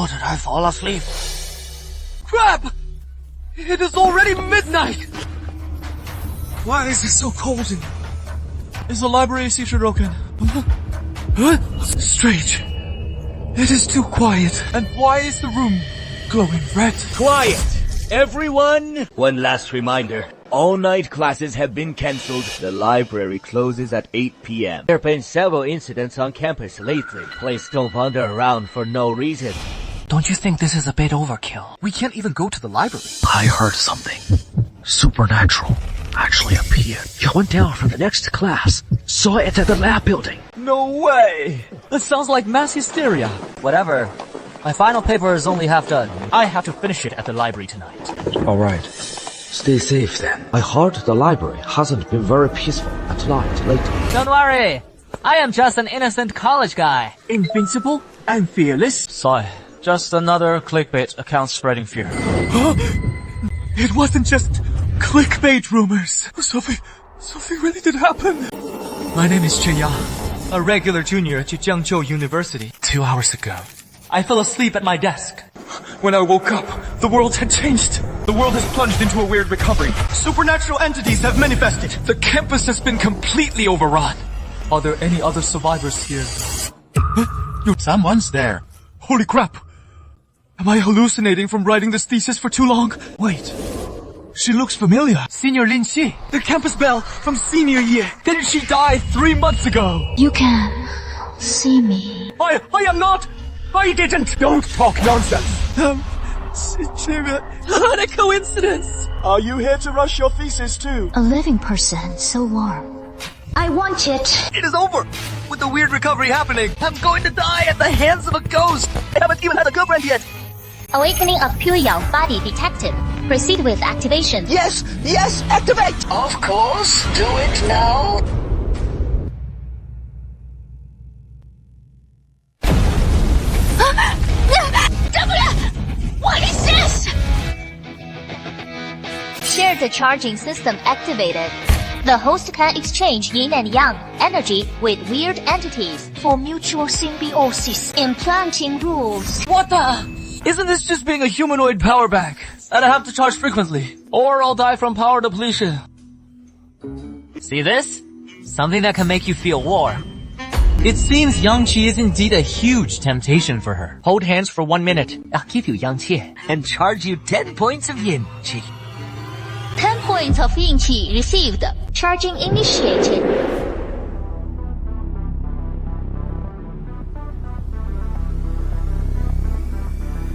How did I fall asleep? Crap! It is already midnight! Why is it so cold in here? Is the library secret open? Huh? Strange. It is too quiet. And why is the room glowing red? Quiet! Everyone! One last reminder. All night classes have been cancelled. The library closes at 8 p.m. There have been several incidents on campus lately. Please don't wander around for no reason. Don't you think this is a bit overkill? We can't even go to the library. I heard something supernatural actually appeared. You went down from the next class. Saw it at the lab building. No way! That sounds like mass hysteria. Whatever. My final paper is only half done. I have to finish it at the library tonight. Alright. Stay safe then. I heard the library hasn't been very peaceful at night lately. Don't worry. I am just an innocent college guy. Invincible and fearless? Sorry. Just another clickbait account spreading fear. It wasn't just clickbait rumors. Something really did happen. My name is Chen Yang, a regular junior at Jiangzhou University. 2 hours ago, I fell asleep at my desk. When I woke up, the world had changed. The world has plunged into a weird recovery. Supernatural entities have manifested. The campus has been completely overrun. Are there any other survivors here? Someone's there. Holy crap. Am I hallucinating from writing this thesis for too long? Wait. She looks familiar. Senior Lin Xi, the campus belle from senior year. Didn't she die 3 months ago? You can see me. I am not. I didn't. Don't talk nonsense. What a coincidence. Are you here to rush your thesis too? A living person, so warm. I want it. It is over. With the weird recovery happening, I'm going to die at the hands of a ghost. I haven't even had a girlfriend yet. Awakening of Pure Yang body detected. Proceed with activation. Yes, activate! Of course. Do it now. What is this? Shared charging system activated. The host can exchange yin and yang energy with weird entities for mutual symbiosis, implanting rules. What the? Isn't this just being a humanoid power bank? And I have to charge frequently, or I'll die from power depletion. See this? Something that can make you feel warm. It seems Yang Qi is indeed a huge temptation for her. Hold hands for 1 minute. I'll give you Yang Qi and charge you 10 points of Yin Qi. 10 points of yin qi received. Charging initiated.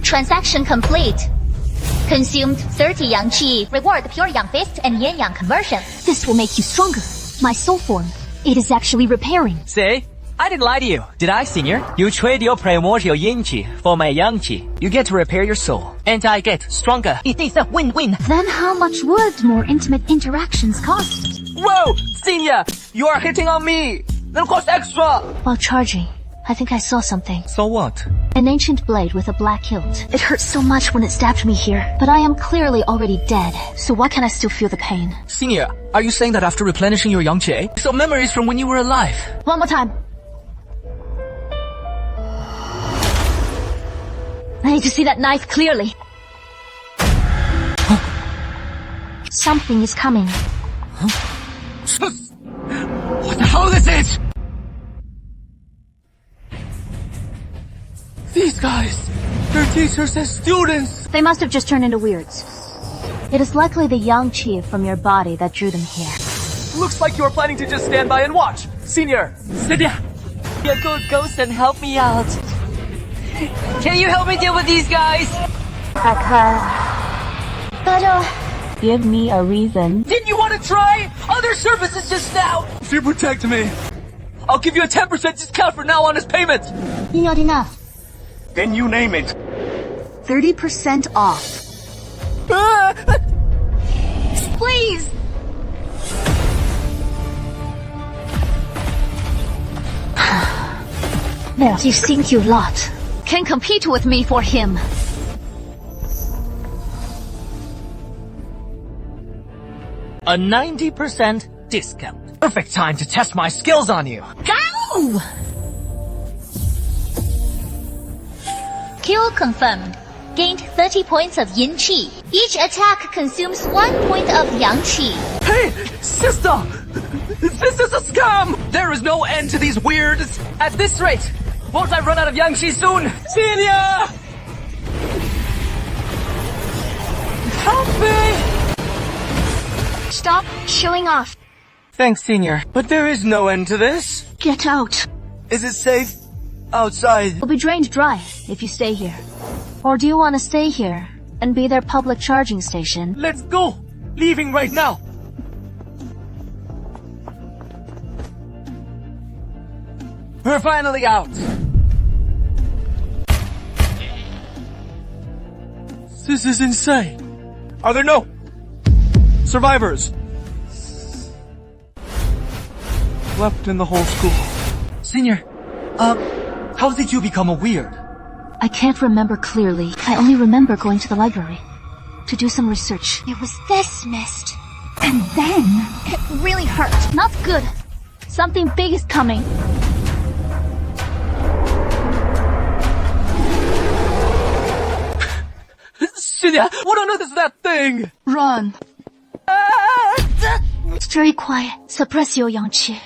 Transaction complete. Consumed 30 yang qi. Reward pure yang fist and yin yang conversion. This will make you stronger. My soul form. It is actually repairing. See? I didn't lie to you, did I, Senior? You trade your primordial Yin Qi for my Yang Qi. You get to repair your soul, and I get stronger. It is a win-win. Then how much would more intimate interactions cost? Whoa! Senior! You are hitting on me! That'll cost extra! While charging, I think I saw something. So what? An ancient blade with a black hilt. It hurt so much when it stabbed me here, but I am clearly already dead, so why can I still feel the pain? Senior, are you saying that after replenishing your Yang Qi, you saw memories from when you were alive? One more time. I need to see that knife clearly. Something is coming. What the hell is it? These guys, they're teachers and students. They must have just turned into weirds. It is likely the yang qi from your body that drew them here. Looks like you're planning to just stand by and watch. Senior, sit down. Be a good ghost and help me out. Can you help me deal with these guys? I can. But, give me a reason. Didn't you want to try? Other services just now. If you protect me, I'll give you a 10% discount for now on his payment. Not enough. Then you name it. 30% off. Please! Well, you think you lot can compete with me for him. A 90% discount. Perfect time to test my skills on you. Go! Kill confirmed. Gained 30 points of yin qi. Each attack consumes 1 point of yang qi. Hey, sister! This is a scam! There is no end to these weirds! At this rate, won't I run out of yang qi soon? Senior! Help me! Stop showing off. Thanks, Senior. But there is no end to this. Get out. Is it safe outside? You'll be drained dry if you stay here. Or do you want to stay here and be their public charging station? Let's go! Leaving right now! We're finally out! This is insane. Are there no survivors left in the whole school? Senior, How did you become a weird? I can't remember clearly. I only remember going to the library to do some research. It was this mist. And then it really hurt. Not good. Something big is coming. Senior, what on earth is that thing? Run. Stay quiet. Suppress your yang qi.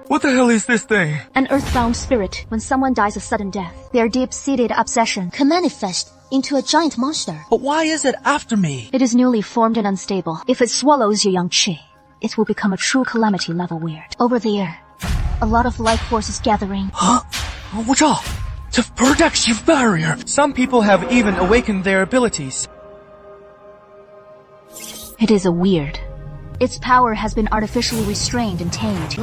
What the hell is this thing? An earthbound spirit. When someone dies a sudden death, their deep-seated obsession can manifest into a giant monster. But why is it after me? It is newly formed and unstable. If it swallows your yang qi, it will become a true calamity level weird. Over there, a lot of life force is gathering. Huh? Watch out! The protection barrier! Some people have even awakened their abilities. It is a weird. Its power has been artificially restrained and tamed.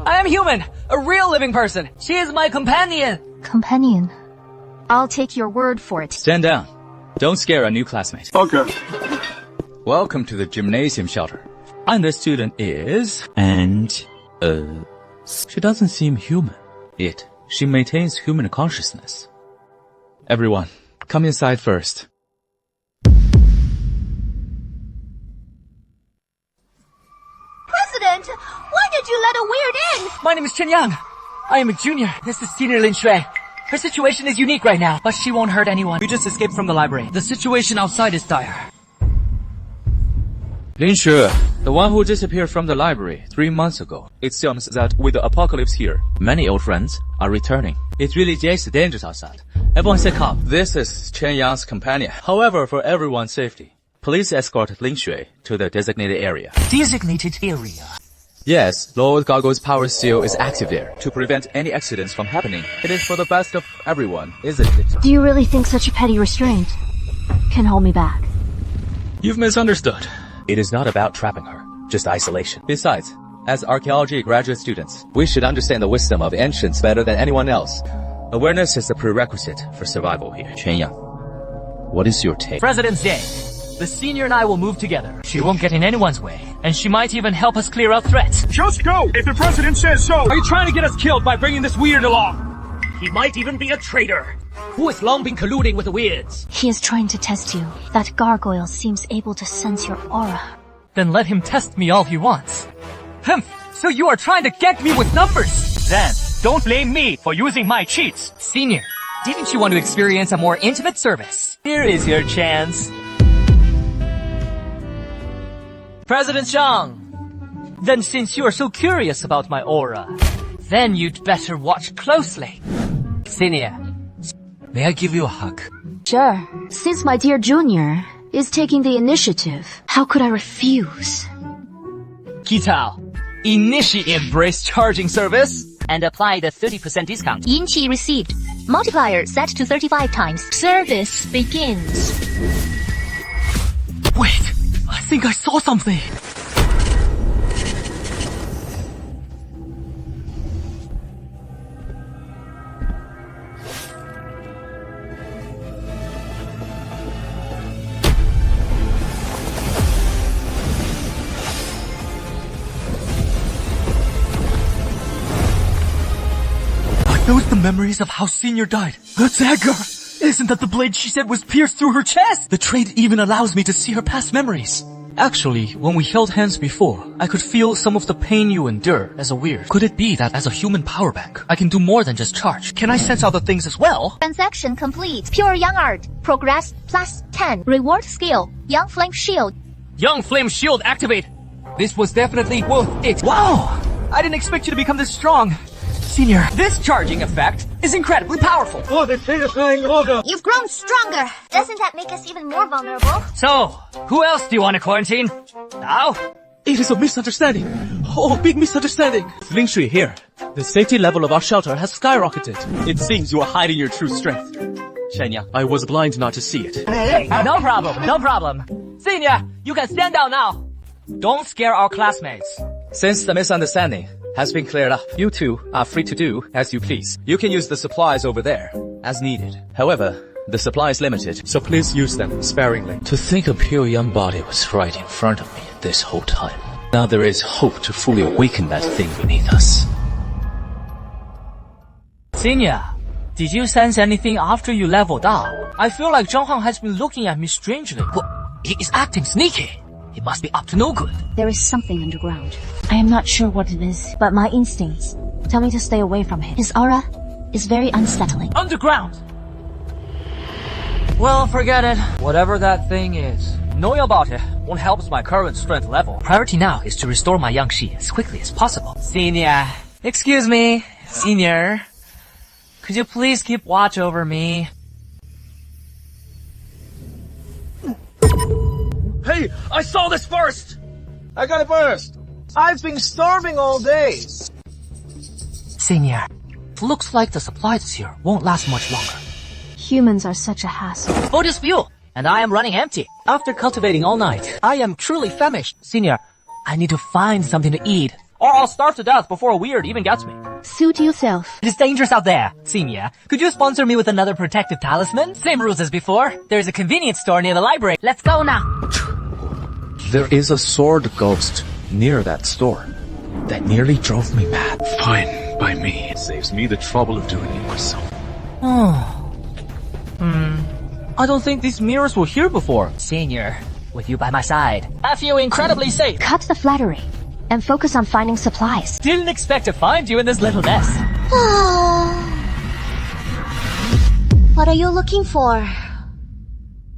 I am human, a real living person. She is my companion. Companion. I'll take your word for it. Stand down. Don't scare a new classmate. Okay. Welcome to the gymnasium shelter. And the student is... she doesn't seem human. Yet, she maintains human consciousness. Everyone, come inside first. President, why did you let a weird in? My name is Chen Yang. I am a junior. This is Senior Lin Shui. Her situation is unique right now, but she won't hurt anyone. We just escaped from the library. The situation outside is dire. Lin Shui, the one who disappeared from the library 3 months ago. It seems that with the apocalypse here, many old friends are returning. It really is dangerous outside. Everyone stay calm. This is Chen Yang's companion. However, for everyone's safety, please escort Lin Shui to the designated area. Designated area. Yes, Lord Gargoyle's power seal is active there to prevent any accidents from happening. It is for the best of everyone, isn't it? Do you really think such a petty restraint can hold me back? You've misunderstood. It is not about trapping her, just isolation. Besides, as archaeology graduate students, we should understand the wisdom of ancients better than anyone else. Awareness is the prerequisite for survival here. Chen Yang, what is your take? President's Day. The senior and I will move together. She won't get in anyone's way, and she might even help us clear out threats. Just go, if the president says so. Are you trying to get us killed by bringing this weird along? He might even be a traitor, who has long been colluding with the weirds. He is trying to test you. That gargoyle seems able to sense your aura. Then let him test me all he wants. So you are trying to get me with numbers? Then, don't blame me for using my cheats. Senior, didn't you want to experience a more intimate service? Here is your chance. President Zhang. Then since you are so curious about my aura, then you'd better watch closely. Senior, may I give you a hug? Sure. Since my dear junior is taking the initiative, how could I refuse? Kitao, initiate embrace charging service and apply the 30% discount. Yin qi received. Multiplier set to 35 times. Service begins. Wait, I think I saw something. Those the memories of how Senior died. The dagger! Isn't that the blade she said was pierced through her chest? The trade even allows me to see her past memories. Actually, when we held hands before, I could feel some of the pain you endure as a weird. Could it be that as a human power bank, I can do more than just charge? Can I sense other things as well? Transaction complete. Pure Young Art. Progress plus 10. Reward skill. Young Flame Shield. Young Flame Shield activate! This was definitely worth it. Wow! I didn't expect you to become this strong. Senior, this charging effect is incredibly powerful. Oh, the terrifying order. You've grown stronger. Doesn't that make us even more vulnerable? So, who else do you want to quarantine? Now? It is a misunderstanding. Oh, big misunderstanding. Ling Shui here. The safety level of our shelter has skyrocketed. It seems you are hiding your true strength. Chen Yang, I was blind not to see it. No problem, no problem. Senior, you can stand down now. Don't scare our classmates. Since the misunderstanding has been cleared up, you two are free to do as you please. You can use the supplies over there as needed. However, the supply is limited, so please use them sparingly. To think a pure young body was right in front of me this whole time. Now there is hope to fully awaken that thing beneath us. Senior, did you sense anything after you leveled up? I feel like Zhang Hang has been looking at me strangely. Well, he is acting sneaky. He must be up to no good. There is something underground. I am not sure what it is, but my instincts tell me to stay away from him. His aura is very unsettling. Underground! Well, forget it. Whatever that thing is, knowing about it won't help my current strength level. Priority now is to restore my Yang Shi as quickly as possible. Senior, excuse me. Senior, could you please keep watch over me? Hey, I saw this first! I got it first. I've been starving all day. Senior, looks like the supplies here won't last much longer. Humans are such a hassle. Food is fuel, and I am running empty. After cultivating all night, I am truly famished. Senior, I need to find something to eat, or I'll starve to death before a weird even gets me. Suit yourself. It is dangerous out there. Senior, could you sponsor me with another protective talisman? Same rules as before. There's a convenience store near the library. Let's go now. There is a sword ghost near that store that nearly drove me mad. Fine by me. It saves me the trouble of doing it myself. I don't think these mirrors were here before. Senior, with you by my side, I feel incredibly safe. Cut the flattery and focus on finding supplies. Didn't expect to find you in this little mess. What are you looking for?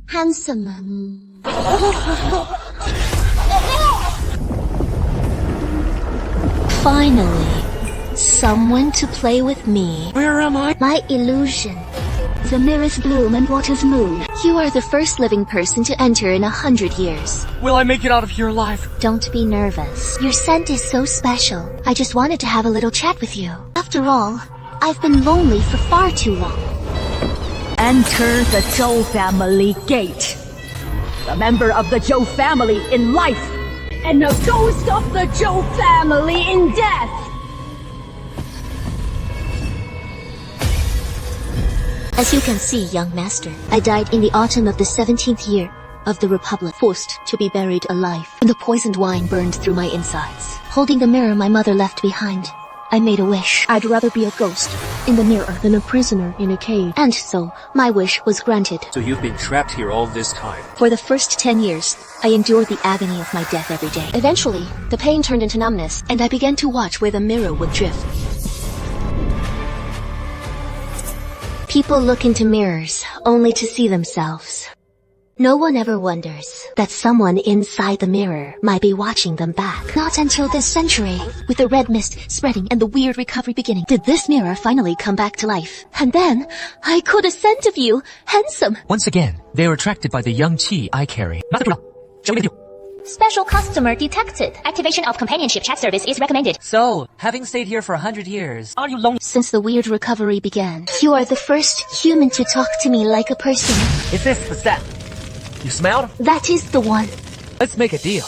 Handsome. Finally, someone to play with me. Where am I? My illusion. The mirrors bloom and waters move. You are the first living person to enter in 100 years. Will I make it out of here alive? Don't be nervous. Your scent is so special. I just wanted to have a little chat with you. After all, I've been lonely for far too long. Enter the Zhou family gate. A member of the Zhou family in life, and a ghost of the Zhou family in death. As you can see, young master, I died in the autumn of the 17th year of the Republic, forced to be buried alive, and the poisoned wine burned through my insides. Holding the mirror my mother left behind, I made a wish. I'd rather be a ghost in the mirror than a prisoner in a cave. And so, my wish was granted. So you've been trapped here all this time? For the first 10 years, I endured the agony of my death every day. Eventually, the pain turned into numbness, and I began to watch where the mirror would drift. People look into mirrors, only to see themselves. No one ever wonders that someone inside the mirror might be watching them back. Not until this century, with the red mist spreading and the weird recovery beginning, did this mirror finally come back to life. And then, I caught a scent of you, handsome. Once again, they were attracted by the young qi I carry. Special customer detected. Activation of companionship chat service is recommended. So, having stayed here for 100 years, are you lonely? Since the weird recovery began, you are the first human to talk to me like a person. Is this the set? You smelled? That is the one. Let's make a deal.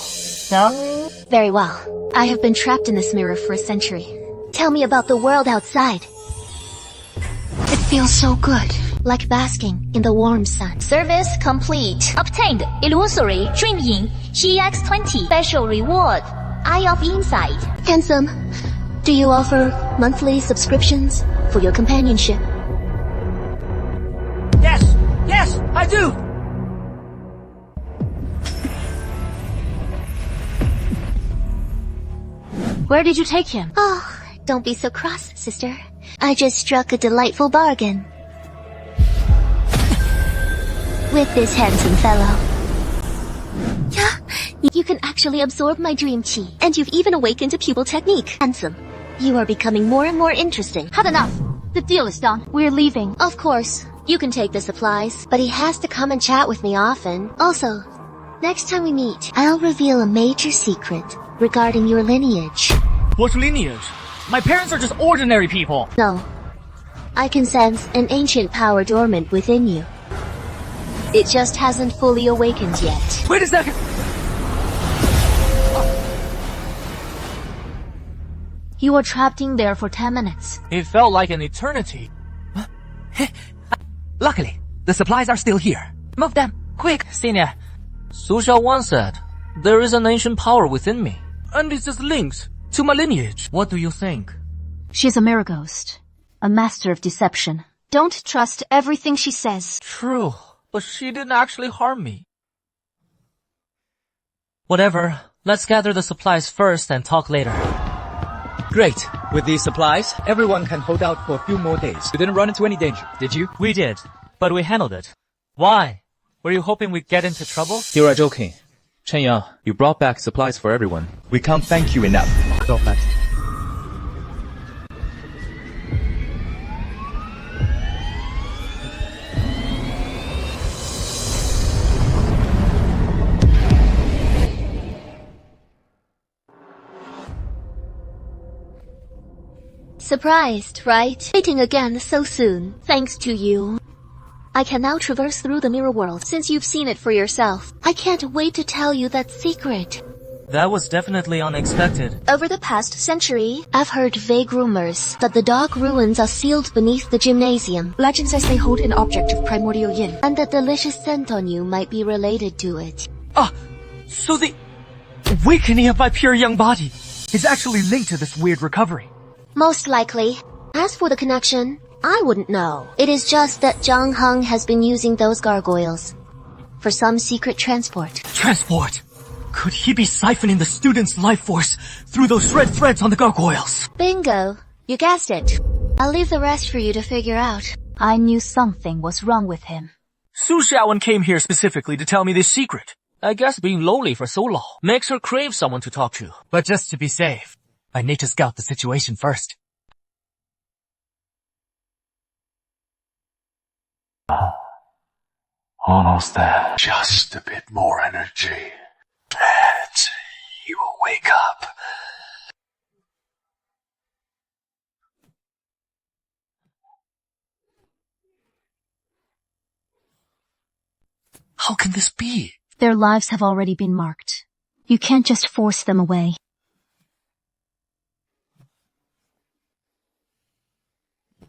No? Very well. I have been trapped in this mirror for a century. Tell me about the world outside. It feels so good. Like basking in the warm sun. Service complete. Obtained illusory dream yin GX20 special reward. Eye of Insight. Handsome, do you offer monthly subscriptions for your companionship? Yes, I do. Where did you take him? Oh, don't be so cross, sister. I just struck a delightful bargain with this handsome fellow. You can actually absorb my dream chi, and you've even awakened a pupil technique. Handsome. You are becoming more and more interesting. Had enough. The deal is done. We're leaving. Of course, you can take the supplies, but he has to come and chat with me often. Also, next time we meet, I'll reveal a major secret regarding your lineage. What lineage? My parents are just ordinary people. No. I can sense an ancient power dormant within you. It just hasn't fully awakened yet. Wait a second! You were trapped in there for 10 minutes. It felt like an eternity. Luckily, the supplies are still here. Move them, quick! Senior, Su Xiao once said, there is an ancient power within me, and it is linked to my lineage. What do you think? She's a mirror ghost. A master of deception. Don't trust everything she says. True, but she didn't actually harm me. Whatever, let's gather the supplies first and talk later. Great. With these supplies, everyone can hold out for a few more days. You didn't run into any danger, did you? We did, but we handled it. Why? Were you hoping we'd get into trouble? You are joking. Chen Yang, you brought back supplies for everyone. We can't thank you enough. Don't matter. Surprised, right? Meeting again so soon. Thanks to you, I can now traverse through the mirror world since you've seen it for yourself. I can't wait to tell you that secret. That was definitely unexpected. Over the past century, I've heard vague rumors that the dark ruins are sealed beneath the gymnasium. Legend says they hold an object of primordial yin, and that delicious scent on you might be related to it. So the awakening of my pure young body is actually linked to this weird recovery. Most likely. As for the connection, I wouldn't know. It is just that Zhang Heng has been using those gargoyles for some secret transport. Transport? Could he be siphoning the student's life force through those red threads on the gargoyles? Bingo. You guessed it. I'll leave the rest for you to figure out. I knew something was wrong with him. Su Xiaowen came here specifically to tell me this secret. I guess being lonely for so long makes her crave someone to talk to. But just to be safe, I need to scout the situation first. Almost there. Just a bit more energy. And you will wake up. How can this be? Their lives have already been marked. You can't just force them away.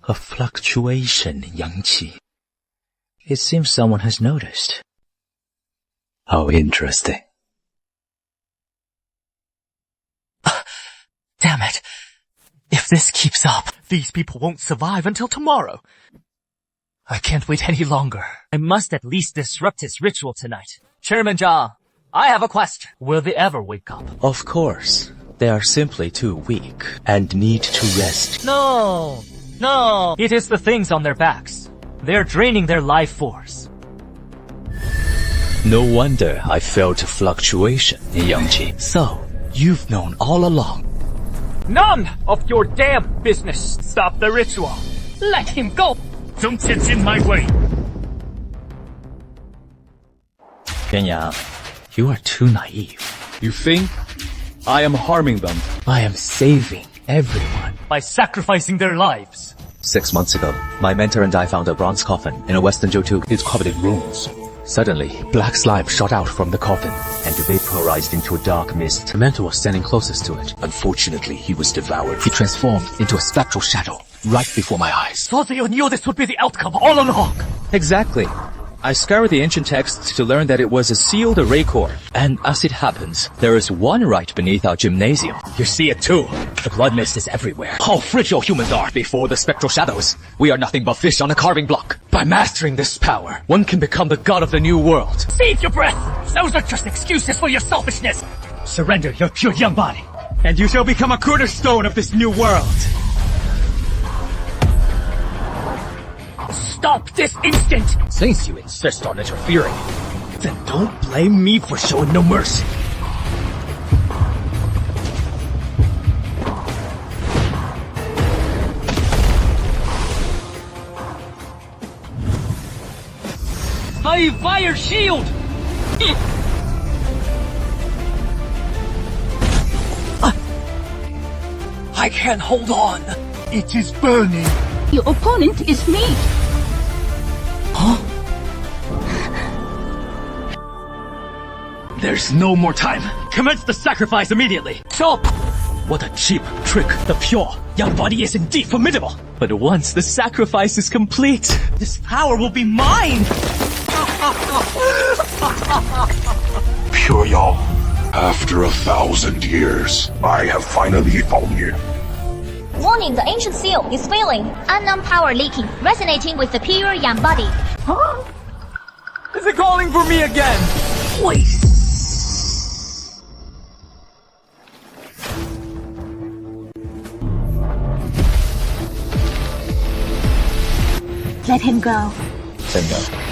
A fluctuation in yang qi. It seems someone has noticed. How interesting. Damn it. If this keeps up, these people won't survive until tomorrow. I can't wait any longer. I must at least disrupt his ritual tonight. Chairman Zhang, I have a question. Will they ever wake up? Of course. They are simply too weak and need to rest. No. It is the things on their backs. They're draining their life force. No wonder I felt a fluctuation in yang qi. So, you've known all along. None of your damn business. Stop the ritual. Let him go. Don't get in my way. Chen Yang, you are too naive. You think I am harming them? I am saving everyone. By sacrificing their lives. 6 months ago, my mentor and I found a bronze coffin in a western Zhou. It's covered in runes. Suddenly, black slime shot out from the coffin and vaporized into a dark mist. The mentor was standing closest to it. Unfortunately, he was devoured. He transformed into a spectral shadow right before my eyes. So you knew this would be the outcome all along. Exactly. I scoured the ancient texts to learn that it was a sealed array core. And as it happens, there is one right beneath our gymnasium. You see it too. The blood mist is everywhere. How fragile humans are before the spectral shadows. We are nothing but fish on a carving block. By mastering this power, one can become the god of the new world. Save your breath. Those are just excuses for your selfishness. Surrender your pure young body. and you shall become a cornerstone of this new world. Stop this instant! Since you insist on interfering, then don't blame me for showing no mercy. I fire shield! I can't hold on. It is burning. Your opponent is me. Huh? There's no more time. Commence the sacrifice immediately. Chop! What a cheap trick. The pure young body is indeed formidable. But once the sacrifice is complete, this power will be mine! Pure Yang, after 1,000 years, I have finally found you. Warning, the ancient seal is failing. Unknown power leaking, resonating with the pure Yang body. Huh? Is it calling for me again? Wait. Let him go. Chen Yang.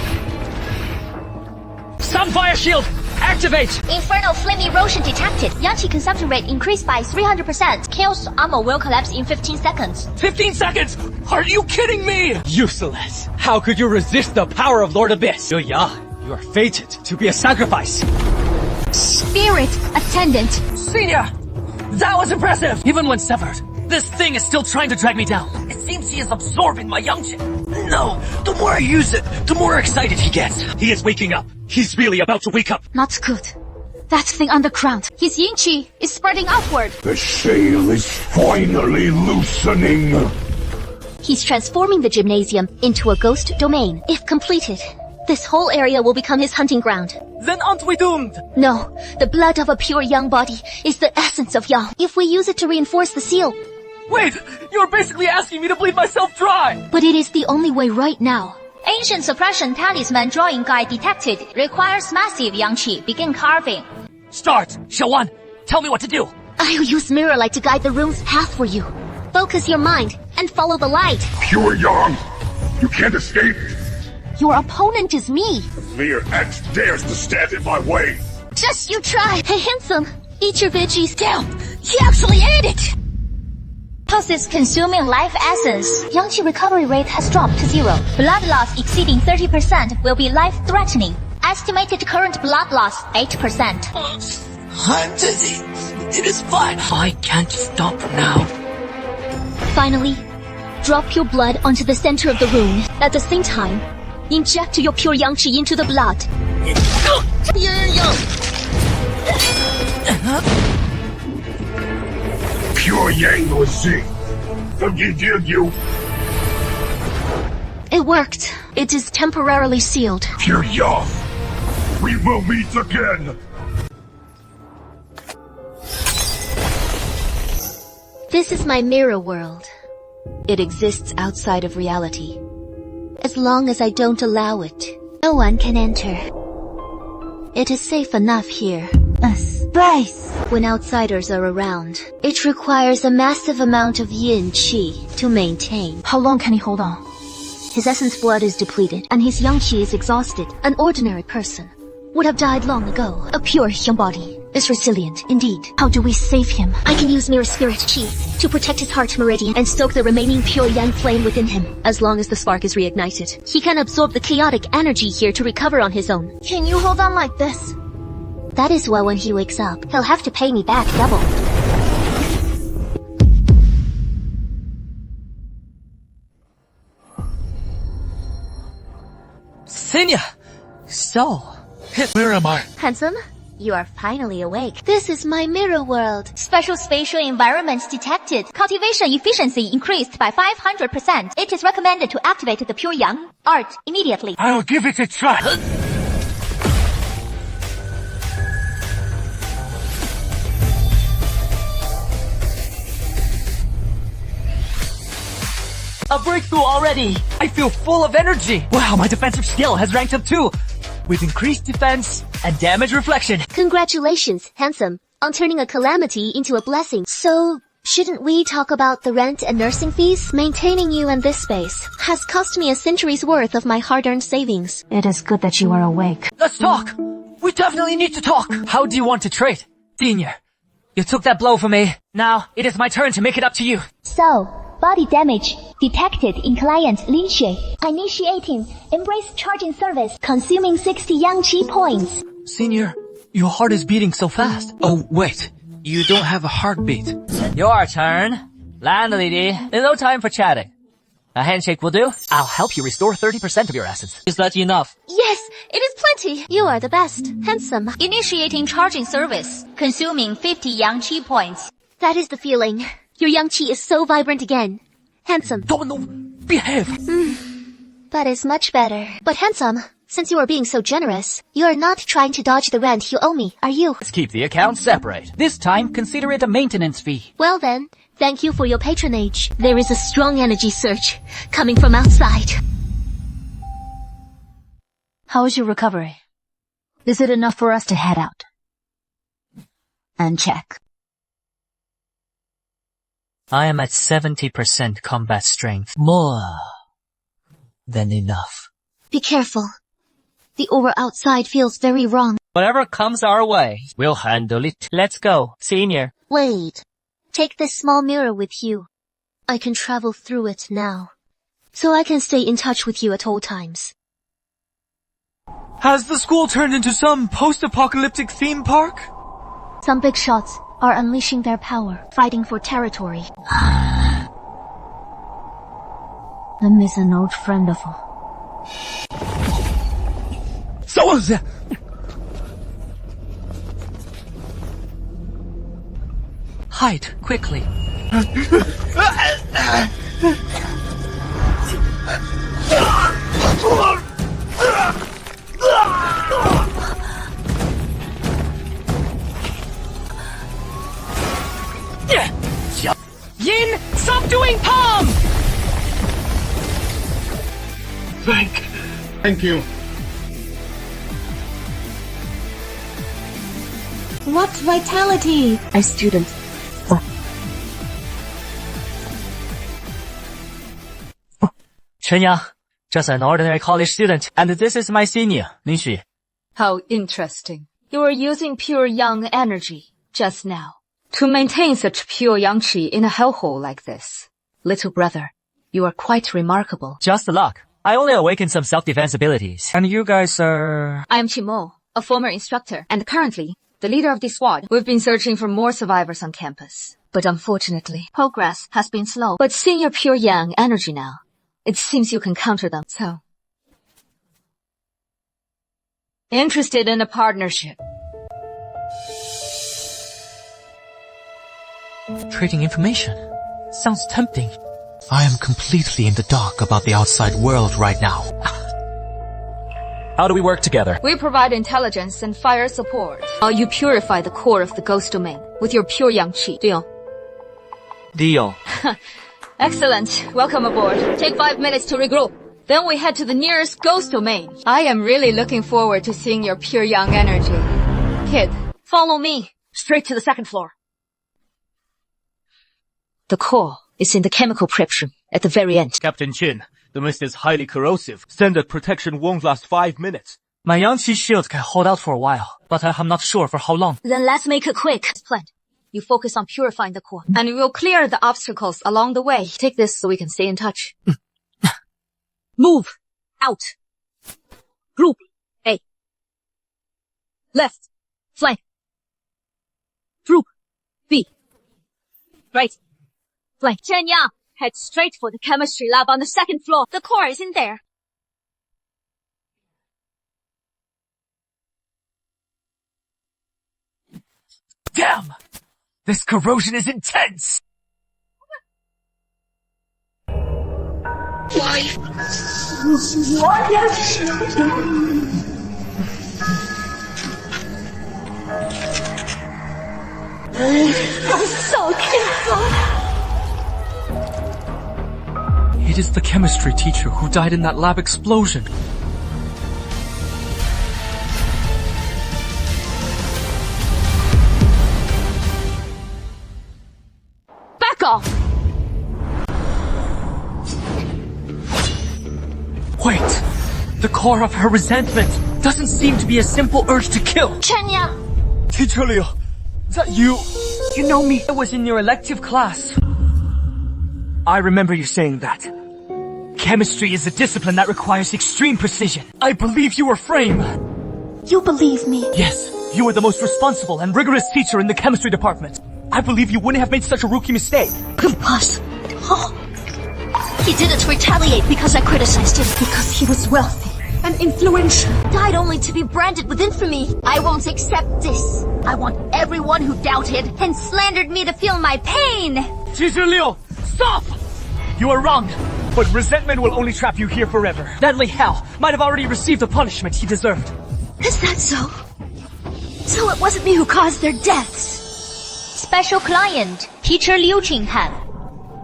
Sunfire shield! Activate! Infernal flame erosion detected. Yang-Qi consumption rate increased by 300%. Chaos armor will collapse in 15 seconds. 15 seconds? Are you kidding me? Useless. How could you resist the power of Lord Abyss? Yu Ya, you are fated to be a sacrifice. Spirit attendant. Senior! That was impressive! Even when severed, this thing is still trying to drag me down. It seems he is absorbing my Yang-Qi. No, the more I use it, the more excited he gets. He is waking up. He's really about to wake up. Not good. That thing underground. His yin-qi is spreading outward. The shale is finally loosening. He's transforming the gymnasium into a ghost domain. If completed, this whole area will become his hunting ground. Then aren't we doomed? No, the blood of a pure Yang body is the essence of Yang. If we use it to reinforce the seal. Wait, you're basically asking me to bleed myself dry! But it is the only way right now. Ancient suppression talisman drawing guide detected. Requires massive yang-qi. Begin carving. Start! Xiaowan, tell me what to do! I'll use mirror light to guide the room's path for you. Focus your mind and follow the light. Pure Yang, you can't escape. Your opponent is me. Mere X dares to stand in my way. Just you try. Hey, handsome. Eat your veggies. Damn, he actually ate it. Cause is consuming life essence. Yang-qi recovery rate has dropped to 0. Blood loss exceeding 30% will be life-threatening. Estimated current blood loss 8%. I'm dizzy. It is fine. I can't stop now. Finally, drop your blood onto the center of the room. At the same time, inject your pure yang-qi into the blood. Pure Yang was sick. Forgive you. It worked. It is temporarily sealed. Pure Yang, we will meet again. This is my mirror world. It exists outside of reality. As long as I don't allow it, no one can enter. It is safe enough here. A space. When outsiders are around, it requires a massive amount of yin-qi to maintain. How long can he hold on? His essence blood is depleted, and his yang-qi is exhausted. An ordinary person would have died long ago. A pure Yang body is resilient, indeed. How do we save him? I can use mirror spirit qi to protect his heart meridian and stoke the remaining pure Yang flame within him, as long as the spark is reignited. He can absorb the chaotic energy here to recover on his own. Can you hold on like this? That is why when he wakes up, he'll have to pay me back double. Senior! So, where am I? Handsome, you are finally awake. This is my mirror world. Special spatial environments detected. Cultivation efficiency increased by 500%. It is recommended to activate the pure Yang art immediately. I'll give it a try. A breakthrough already! I feel full of energy! Wow, my defensive skill has ranked up too! With increased defense and damage reflection. Congratulations, Handsome. on turning a calamity into a blessing. So, shouldn't we talk about the rent and nursing fees? Maintaining you in this space has cost me a century's worth of my hard-earned savings. It is good that you are awake. Let's talk! We definitely need to talk! How do you want to trade? Senior, you took that blow from me. Now, it is my turn to make it up to you. So, body damage detected in client Lin Xue. Initiating embrace charging service, consuming 60 yang qi points. Senior, your heart is beating so fast. Oh, wait. You don't have a heartbeat. Your turn. Landlady, there's no time for chatting. A handshake will do. I'll help you restore 30% of your assets. Is that enough? Yes, it is plenty. You are the best. Handsome. Initiating charging service, consuming 50 yang qi points. That is the feeling. Your yang qi is so vibrant again. Handsome. No, behave. That is much better. But handsome, since you are being so generous, you are not trying to dodge the rent you owe me, are you? Let's keep the accounts separate. This time, consider it a maintenance fee. Well then, thank you for your patronage. There is a strong energy surge coming from outside. How is your recovery? Is it enough for us to head out? And check. I am at 70% combat strength. More than enough. Be careful. The aura outside feels very wrong. Whatever comes our way, we'll handle it. Let's go, Senior. Wait. Take this small mirror with you. I can travel through it now, so I can stay in touch with you at all times. Has the school turned into some post-apocalyptic theme park? Some big shots are unleashing their power, fighting for territory. I miss an old friend of all. Someone's there! Hide, quickly. Yin, stop doing palm! Thank you. What vitality! A student. Chen Yang, just an ordinary college student, and this is my senior, Lin Xu. How interesting. You were using pure yang energy just now to maintain such pure yang qi in a hellhole like this. Little brother, you are quite remarkable. Just luck. I only awakened some self-defense abilities. And you guys are... I am Chimo, a former instructor, and currently the leader of this squad. We've been searching for more survivors on campus, but unfortunately, progress has been slow. But seeing your pure yang energy now, it seems you can counter them, so... Interested in a partnership. Trading information. Sounds tempting. I am completely in the dark about the outside world right now. How do we work together? We provide intelligence and fire support, while you purify the core of the ghost domain with your pure yang qi. Deal? Deal. Excellent. Welcome aboard. Take 5 minutes to regroup. Then we head to the nearest ghost domain. I am really looking forward to seeing your pure yang energy. Kid, follow me. Straight to the second floor. The core is in the chemical prep room at the very end. Captain Chin, the mist is highly corrosive. Standard protection won't last 5 minutes. My yang qi shield can hold out for a while, but I am not sure for how long. Then let's make it quick. As planned. You focus on purifying the core, and we will clear the obstacles along the way. Take this so we can stay in touch. Move. Out. Group A. Left. Flank. Group B. Right. Flank. Chen Yang, head straight for the chemistry lab on the second floor. The core is in there. Damn! This corrosion is intense! So careful. It is the chemistry teacher who died in that lab explosion. Wait. The core of her resentment doesn't seem to be a simple urge to kill. Chen Yang! Teacher Liu, is that you? You know me. I was in your elective class. I remember you saying that. Chemistry is a discipline that requires extreme precision. I believe you were Frame. You believe me? Yes, you were the most responsible and rigorous teacher in the chemistry department. I believe you wouldn't have made such a rookie mistake. Impossible. Oh. He did it to retaliate because I criticized him. Because he was wealthy and influential. Died only to be branded with infamy. I won't accept this. I want everyone who doubted and slandered me to feel my pain. Teacher Liu, stop! You are wrong. But resentment will only trap you here forever. That Li Hao might have already received the punishment he deserved. Is that so? So it wasn't me who caused their deaths. Special client, Teacher Liu Qinghan,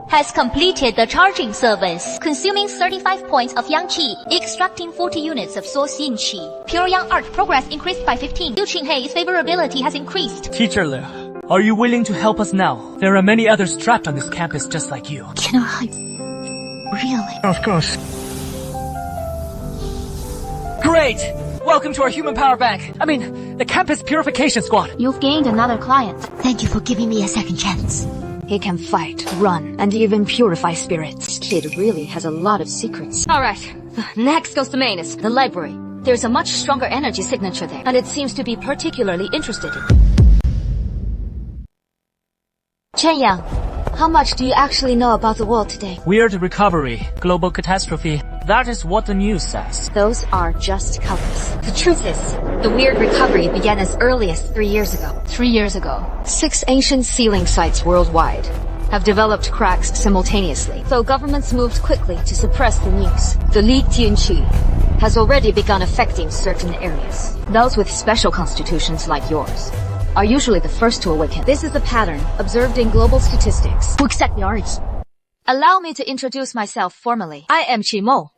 has completed the charging service, consuming 35 points of Yang Qi, extracting 40 units of Source Yin Qi. Pure Yang art progress increased by 15. Liu Qinghei's favorability has increased. Teacher Liu, are you willing to help us now? There are many others trapped on this campus just like you. Can I... really? Of course. Great! Welcome to our human power bank. I mean, the campus purification squad. You've gained another client. Thank you for giving me a second chance. He can fight, run, and even purify spirits. This kid really has a lot of secrets. Alright, next goes to main is the library. There's a much stronger energy signature there, and it seems to be particularly interested in. Chen Yang, how much do you actually know about the world today? Weird recovery, global catastrophe. That is what the news says. Those are just colors. The truth is, the weird recovery began as early as 3 years ago. 3 years ago, 6 ancient sealing sites worldwide have developed cracks simultaneously, though governments moved quickly to suppress the news. The Li Tianqi has already begun affecting certain areas. Those with special constitutions like yours are usually the first to awaken. This is a pattern observed in global statistics. Who exactly are you? Allow me to introduce myself formally. I am Qi Mo,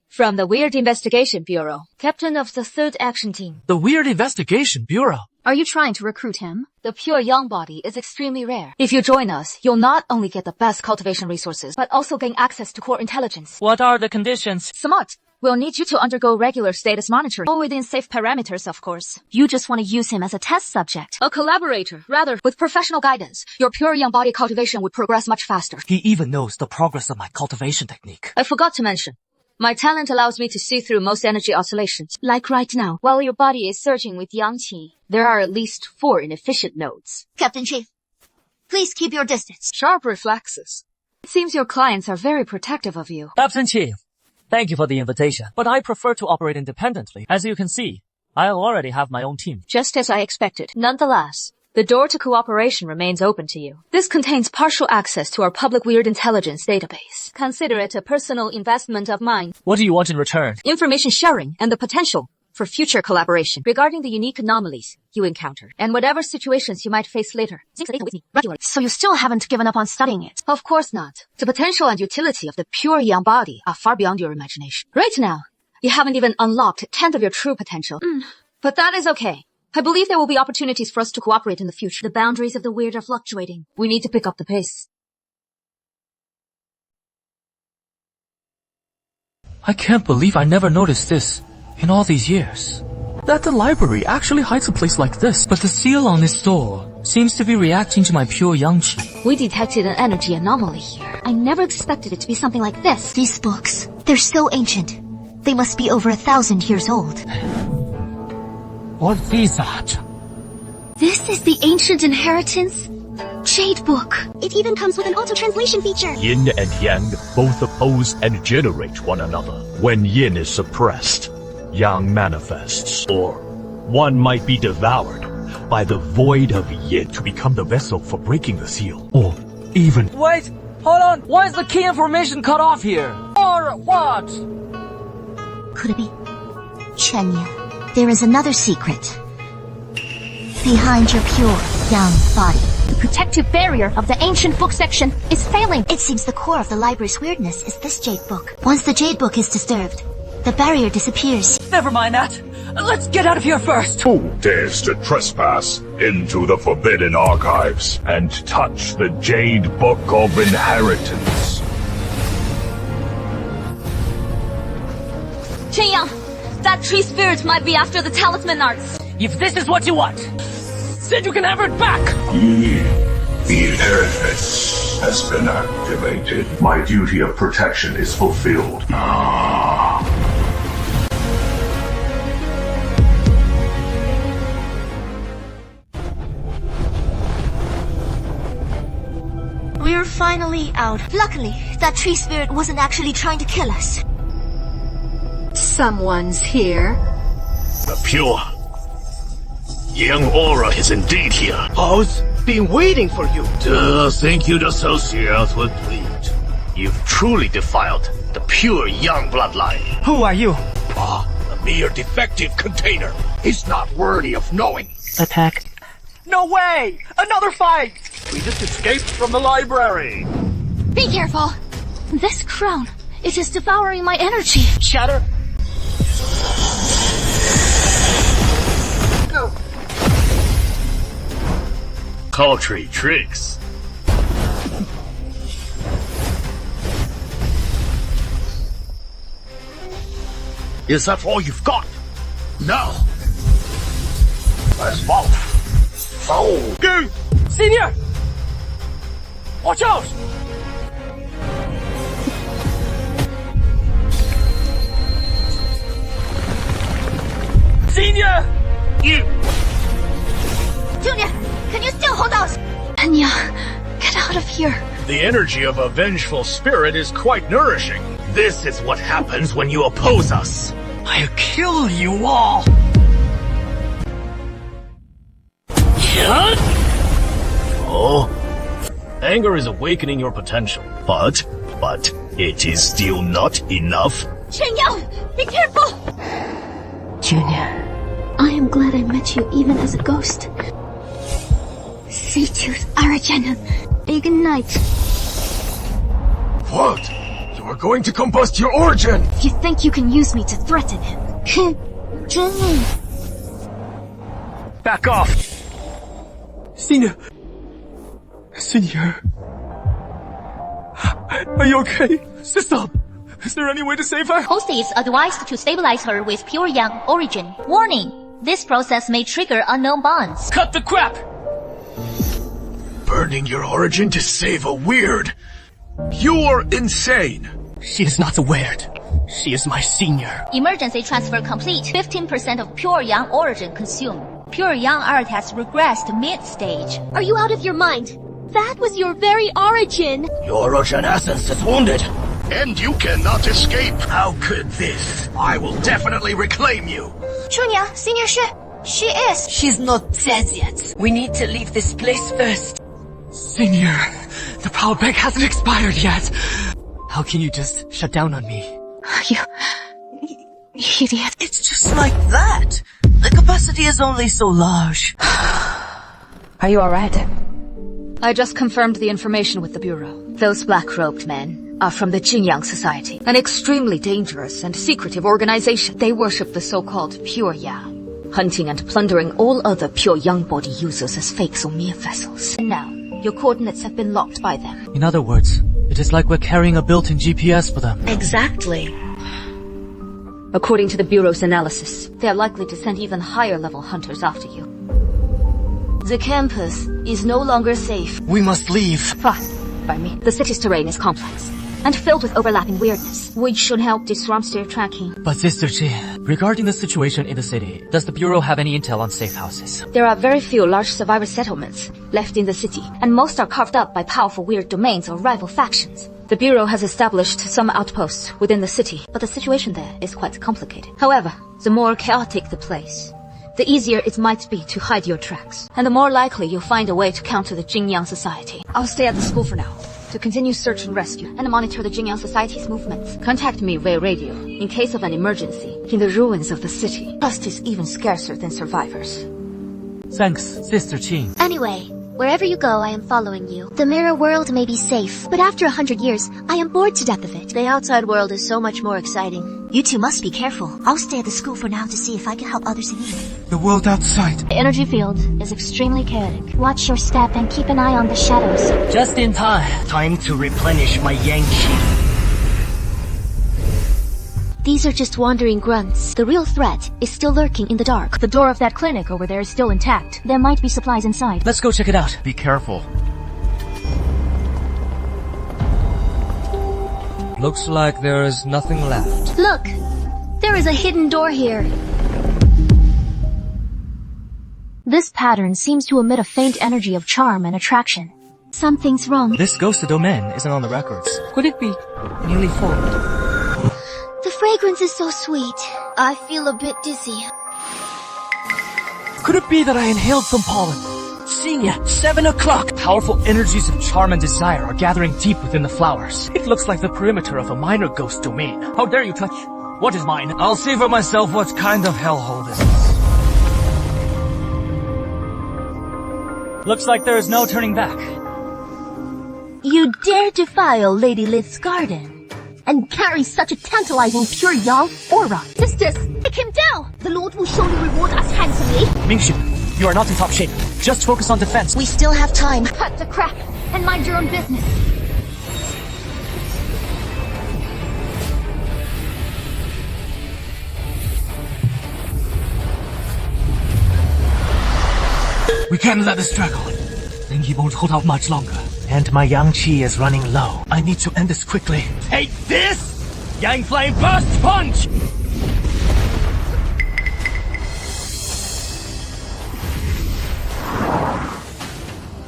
from the Weird Investigation Bureau, captain of the 3rd Action Team. The Weird Investigation Bureau? Are you trying to recruit him? The pure Yang body is extremely rare. If you join us, you'll not only get the best cultivation resources, but also gain access to core intelligence. What are the conditions? Smart. We'll need you to undergo regular status monitoring, all within safe parameters, of course. You just want to use him as a test subject. A collaborator, rather. With professional guidance, your pure Yang body cultivation would progress much faster. He even knows the progress of my cultivation technique. I forgot to mention, my talent allows me to see through most energy oscillations. Like right now. While your body is surging with Yang Qi, there are at least 4 inefficient nodes. Captain Chief, please keep your distance. Sharp reflexes. It seems your clients are very protective of you. Captain Chief, thank you for the invitation, but I prefer to operate independently. As you can see, I already have my own team. Just as I expected. Nonetheless, the door to cooperation remains open to you. This contains partial access to our public weird intelligence database. Consider it a personal investment of mine. What do you want in return? Information sharing and the potential for future collaboration regarding the unique anomalies you encounter and whatever situations you might face later. So you still haven't given up on studying it? Of course not. The potential and utility of the pure Yang body are far beyond your imagination. Right now, you haven't even unlocked 10th of your true potential. But that is okay. I believe there will be opportunities for us to cooperate in the future. The boundaries of the weird are fluctuating. We need to pick up the pace. I can't believe I never noticed this in all these years. That the library actually hides a place like this. But the seal on this door seems to be reacting to my pure Yang Qi. We detected an energy anomaly here. I never expected it to be something like this. These books, they're so ancient. They must be over 1,000 years old. What is that? This is the ancient inheritance Jade book. It even comes with an auto-translation feature. Yin and Yang both oppose and generate one another. When Yin is suppressed, Yang manifests, or one might be devoured by the void of Yin to become the vessel for breaking the seal. Or even... Wait! Hold on! Why is the key information cut off here? Or what? Could it be? Chen Yang. There is another secret. Behind your pure Yang body. The protective barrier of the ancient book section is failing. It seems the core of the library's weirdness is this Jade book. Once the Jade book is disturbed, the barrier disappears. Never mind that. Let's get out of here first. Who dares to trespass into the forbidden archives and touch the Jade Book of Inheritance? Chen Yang, that tree spirit might be after the talisman arts. If this is what you want, then you can have it back! The edifice has been activated. My duty of protection is fulfilled. We're finally out. Luckily, that tree spirit wasn't actually trying to kill us. Someone's here. The pure Yang aura is indeed here. I've been waiting for you. To think you'd associate with Lilith. You've truly defiled the pure Yang bloodline. Who are you? A mere defective container. He's not worthy of knowing. Attack. No way! Another fight! We just escaped from the library. Be careful! This crown, it is devouring my energy. Shatter. Paltry tricks. Is that all you've got? No. Let's follow. Follow. Go! Senior! Watch out! Senior! You! Junior, can you still hold out? Anya, get out of here. The energy of a vengeful spirit is quite nourishing. This is what happens when you oppose us. I'll kill you all! Oh, anger is awakening your potential, but it is still not enough. Chen Yang, be careful! Junior. I am glad I met you even as a ghost. Sea-tooth Aragena, ignite. What? You are going to combust your origin! You think you can use me to threaten him? Junior. Back off! Senior. Are you okay? Sister, is there any way to save her? Host is advised to stabilize her with pure Yang origin. Warning! This process may trigger unknown bonds. Cut the crap! Burning your origin to save a weird. You're insane. She is not a weird. She is my senior. Emergency transfer complete. 15% of pure Yang origin consumed. Pure Yang art has regressed mid-stage. Are you out of your mind? That was your very origin. Your origin essence is wounded. And you cannot escape. How could this? I will definitely reclaim you. Junior, Senior she is. She's not dead yet. We need to leave this place first. Senior, the power bank hasn't expired yet. How can you just shut down on me? You idiot. It's just like that. The capacity is only so large. Are you alright? I just confirmed the information with the Bureau. Those black-robed men are from the Chen Yang Society, an extremely dangerous and secretive organization. They worship the so-called pure Yang, hunting and plundering all other pure Yang body users as fakes or mere vessels. And now, your coordinates have been locked by them. In other words, it is like we're carrying a built-in GPS for them. Exactly. According to the Bureau's analysis, they are likely to send even higher-level hunters after you. The campus is no longer safe. We must leave. Fine, by me. The city's terrain is complex and filled with overlapping weirdness, which should help disrupt their tracking. But Sister Chi, regarding the situation in the city, does the Bureau have any intel on safe houses? There are very few large survivor settlements left in the city, and most are carved up by powerful weird domains or rival factions. The Bureau has established some outposts within the city, but the situation there is quite complicated. However, the more chaotic the place, the easier it might be to hide your tracks, and the more likely you'll find a way to counter the Chen Yang Society. I'll stay at the school for now, to continue search and rescue, and monitor the Chen Yang Society's movements. Contact me via radio, in case of an emergency, in the ruins of the city. Trust is even scarcer than survivors. Thanks, Sister Qing. Anyway, wherever you go, I am following you. The mirror world may be safe, but after 100 years, I am bored to death of it. The outside world is so much more exciting. You two must be careful. I'll stay at the school for now to see if I can help others in need. The world outside. The energy field is extremely chaotic. Watch your step and keep an eye on the shadows. Just in time. Time to replenish my Yang Qi. These are just wandering grunts. The real threat is still lurking in the dark. The door of that clinic over there is still intact. There might be supplies inside. Let's go check it out. Be careful. Looks like there is nothing left. Look! There is a hidden door here. This pattern seems to emit a faint energy of charm and attraction. Something's wrong. This ghost domain isn't on the records. Could it be newly formed? The fragrance is so sweet. I feel a bit dizzy. Could it be that I inhaled some pollen? Senior, 7 o'clock! Powerful energies of charm and desire are gathering deep within the flowers. It looks like the perimeter of a minor ghost domain. How dare you touch what is mine? I'll see for myself what kind of hellhole this is. Looks like there is no turning back. You dare defile Lady Lith's garden and carry such a tantalizing pure yang aura. Sisters, take him down! The Lord will surely reward us handsomely. Mingxu, you are not in top shape. Just focus on defense. We still have time. Cut the crap and mind your own business. We can't let this drag on. Then he won't hold out much longer. And my yang qi is running low. I need to end this quickly. Take this! Yang Flame Burst Punch!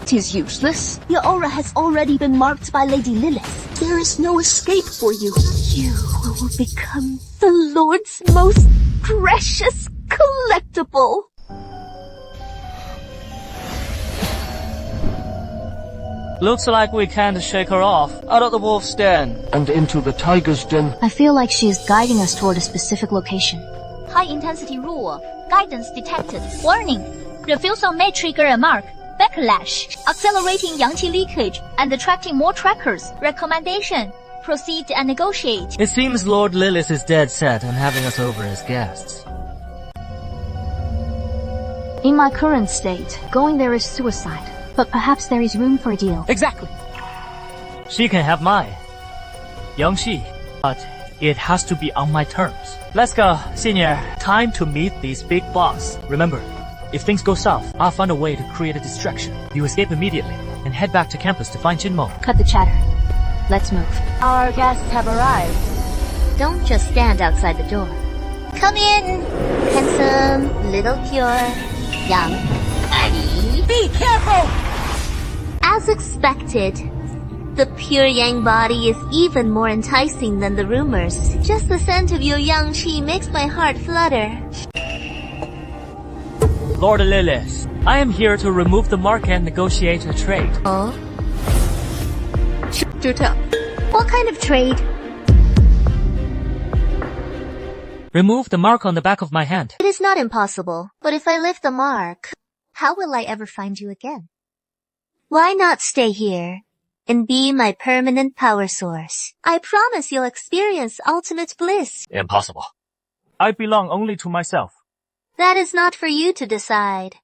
It is useless. Your aura has already been marked by Lady Lilith. There is no escape for you. You will become the Lord's most precious collectible. Looks like we can't shake her off. Out of the wolf's den. And into the tiger's den. I feel like she is guiding us toward a specific location. High intensity rule. Guidance detected. Warning. Refusal may trigger a mark. Backlash. Accelerating yang qi leakage and attracting more trackers. Recommendation. Proceed and negotiate. It seems Lord Lilith is dead set on having us over as guests. In my current state, going there is suicide. But perhaps there is room for a deal. Exactly. She can have mine. Yangxi. But it has to be on my terms. Let's go, Senior. Time to meet these big boss. Remember, if things go south, I'll find a way to create a distraction. You escape immediately and head back to campus to find Jinmo. Cut the chatter. Let's move. Our guests have arrived. Don't just stand outside the door. Come in, handsome, little pure, young. Be careful! As expected, the pure yang body is even more enticing than the rumors. Just the scent of your yang qi makes my heart flutter. Lord Lilith, I am here to remove the mark and negotiate a trade. Oh? Do tell. What kind of trade? Remove the mark on the back of my hand. It is not impossible, but if I lift the mark, how will I ever find you again? Why not stay here and be my permanent power source? I promise you'll experience ultimate bliss. Impossible. I belong only to myself. That is not for you to decide.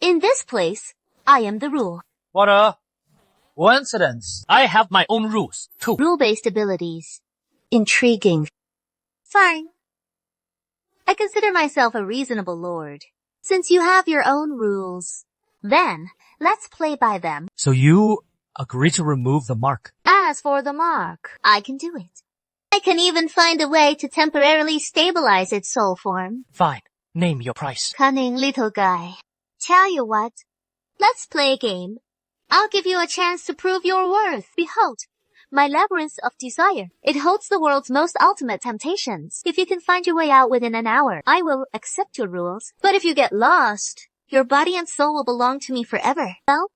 In this place, I am the rule. What a coincidence. I have my own rules, too. Rule-based abilities. Intriguing. Fine. I consider myself a reasonable lord. Since you have your own rules, then let's play by them. So you agree to remove the mark? As for the mark, I can do it. I can even find a way to temporarily stabilize its soul form. Fine. Name your price. Cunning little guy. Tell you what, let's play a game. I'll give you a chance to prove your worth. Behold, my labyrinth of desire. It holds the world's most ultimate temptations. If you can find your way out within an hour, I will accept your rules. But if you get lost, your body and soul will belong to me forever. Well,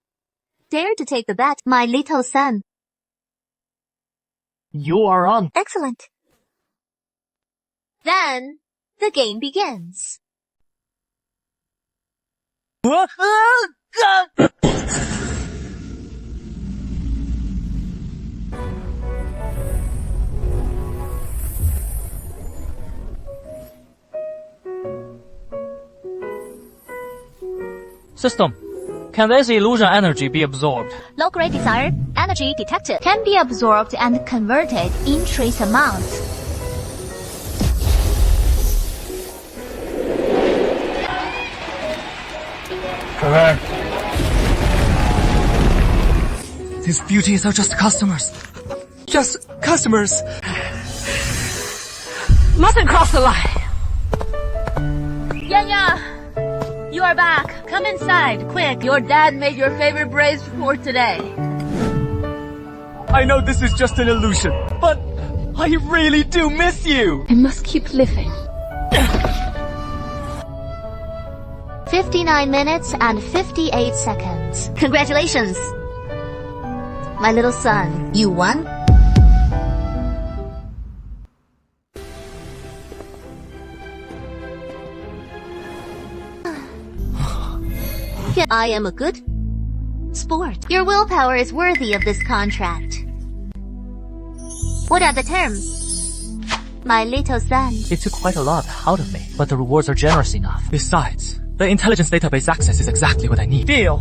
dare to take the bet, my little son. You are on. Excellent. Then, the game begins. System, can this illusion energy be absorbed? Low-grade desire, energy detected. Can be absorbed and converted in trace amounts. These beauties are just customers. Just customers. Mustn't cross the line. Yanya! You are back. Come inside, quick. Your dad made your favorite braids for today. I know this is just an illusion, but I really do miss you. I must keep living. 59 minutes and 58 seconds. Congratulations, my little son. You won? I am a good sport. Your willpower is worthy of this contract. What are the terms, my little son? It took quite a lot out of me, but the rewards are generous enough. Besides, the intelligence database access is exactly what I need. Deal!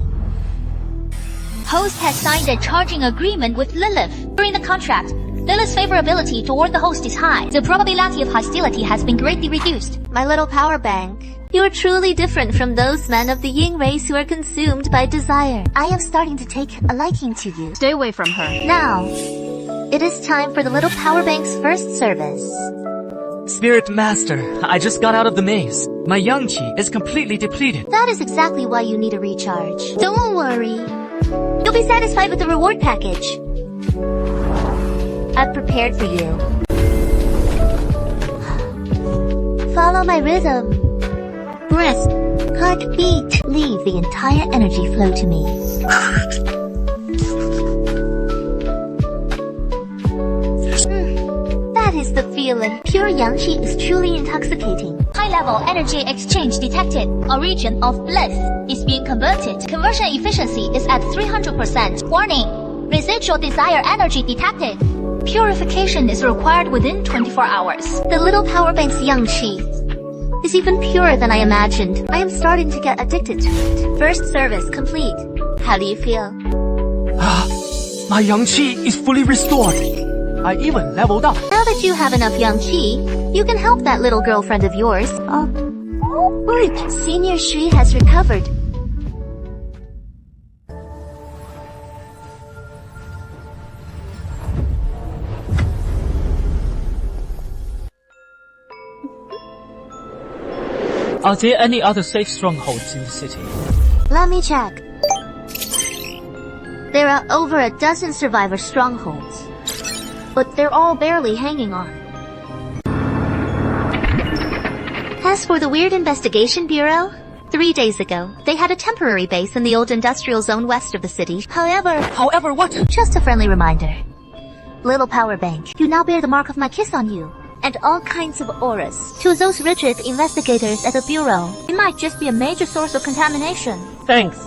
Host has signed a charging agreement with Lilith. During the contract, Lilith's favorability toward the host is high. The probability of hostility has been greatly reduced. My little power bank. You are truly different from those men of the Ying race who are consumed by desire. I am starting to take a liking to you. Stay away from her. Now, it is time for the little power bank's first service. Spirit Master, I just got out of the maze. My yang qi is completely depleted. That is exactly why you need a recharge. Don't worry. You'll be satisfied with the reward package I've prepared for you. Follow my rhythm. Breath, heartbeat. Leave the entire energy flow to me. That is the feeling. Pure yang qi is truly intoxicating. High-level energy exchange detected. A region of bliss is being converted. Conversion efficiency is at 300%. Warning! Residual desire energy detected. Purification is required within 24 hours. The little power bank's yang qi is even purer than I imagined. I am starting to get addicted to it. First service complete. How do you feel? My yang qi is fully restored. I even leveled up. Now that you have enough yang qi, you can help that little girlfriend of yours. Wait, Senior Shui has recovered. Are there any other safe strongholds in the city? Let me check. There are over a dozen survivor strongholds, but they're all barely hanging on. As for the Weird Investigation Bureau, 3 days ago, they had a temporary base in the old industrial zone west of the city. However what? Just a friendly reminder. Little power bank, you now bear the mark of my kiss on you. And all kinds of auras. To those rigid investigators at the Bureau, It might just be a major source of contamination. Thanks.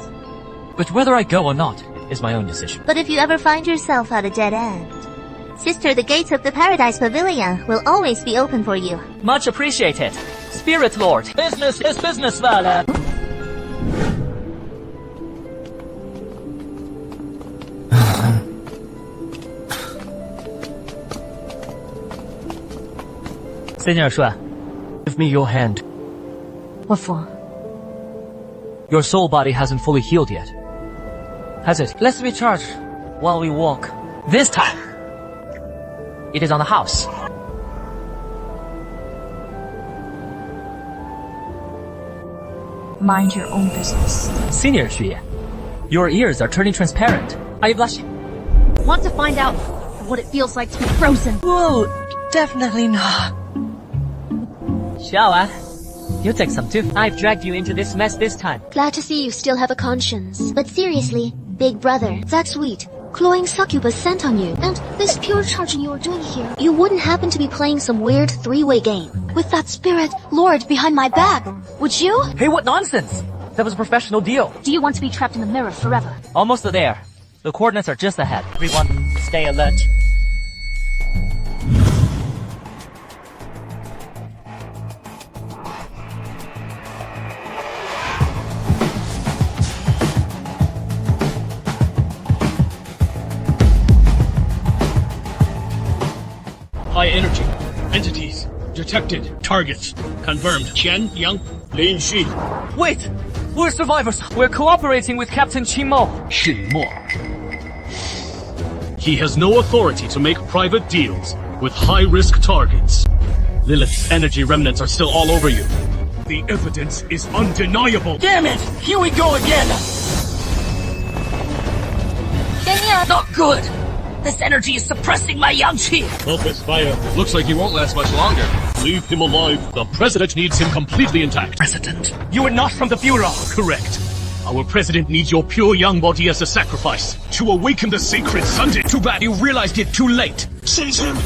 But whether I go or not is my own decision. but if you ever find yourself at a dead end, sister, the gates of the Paradise Pavilion will always be open for you. Much appreciated. Spirit Lord. Business is business, Vala. Senior Shui, give me your hand. What for? Your soul body hasn't fully healed yet. Has it? Let's recharge while we walk. This time, it is on the house. Mind your own business. Senior Shui, your ears are turning transparent. Are you blushing? Want to find out what it feels like to be frozen? Whoa, definitely not. Xiaoan, you take some too. I've dragged you into this mess this time. Glad to see you still have a conscience. But seriously, big brother, that sweet, glowing succubus sent on you. And this pure charging you are doing here. You wouldn't happen to be playing some weird three-way game with that spirit lord behind my back, would you? Hey, what nonsense! That was a professional deal. Do you want to be trapped in the mirror forever? Almost there. The coordinates are just ahead. Everyone, stay alert. High energy. Entities. Detected. Targets. Confirmed. Chen Yang. Lin Xi. Wait! We're survivors. We're cooperating with Captain Qimo. Qimo. He has no authority to make private deals with high-risk targets. Lilith's energy remnants are still all over you. The evidence is undeniable. Damn it! Here we go again! Not good! This energy is suppressing my yang qi! Focus fire. Looks like he won't last much longer. Leave him alive. The President needs him completely intact. President, you are not from the Bureau! Correct. Our President needs your pure young body as a sacrifice to awaken the sacred Sunday. Too bad you realized it too late. Seize him!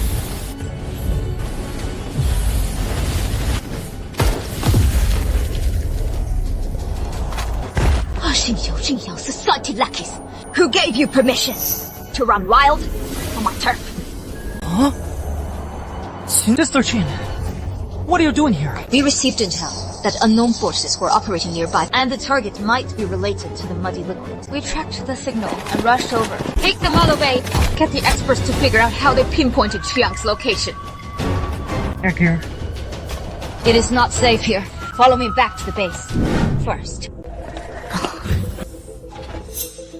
Chen Yang society lackeys. Who gave you permission to run wild on my turf? Huh? Sister Chen, what are you doing here? We received intel that unknown forces were operating nearby, and the target might be related to the muddy liquid. We tracked the signal and rushed over. Take them all away. Get the experts to figure out how they pinpointed Chiang's location. Back here. It is not safe here. Follow me back to the base. First.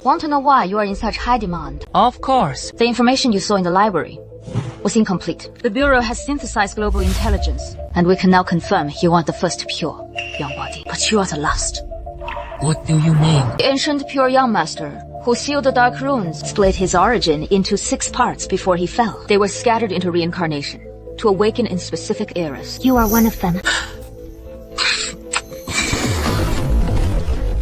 Want to know why you are in such high demand? Of course. The information you saw in the library was incomplete. The Bureau has synthesized global intelligence, and we can now confirm you are the first pure young body, but you are the last. What do you mean? The ancient pure young master, who sealed the dark runes, split his origin into 6 parts before he fell. They were scattered into reincarnation, to awaken in specific eras. You are one of them.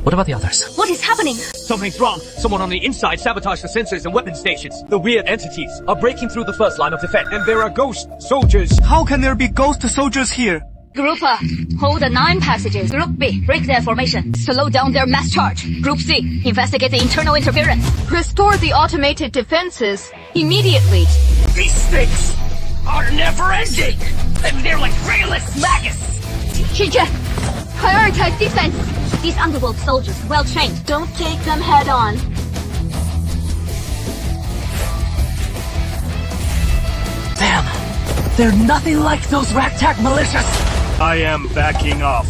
What about the others? What is happening? Something's wrong. Someone on the inside sabotaged the sensors and weapon stations. The weird entities are breaking through the first line of defense, and there are ghost soldiers. How can there be ghost soldiers here? Group A, hold the 9 passages. Group B, break their formation. Slow down their mass charge. Group C, investigate the internal interference. Restore the automated defenses immediately. These things are never-ending. They're like brainless maggots. Shijie, prioritize defense. These Underworld soldiers, well trained. Don't take them head on. Damn! They're nothing like those ragtag militias! I am backing off.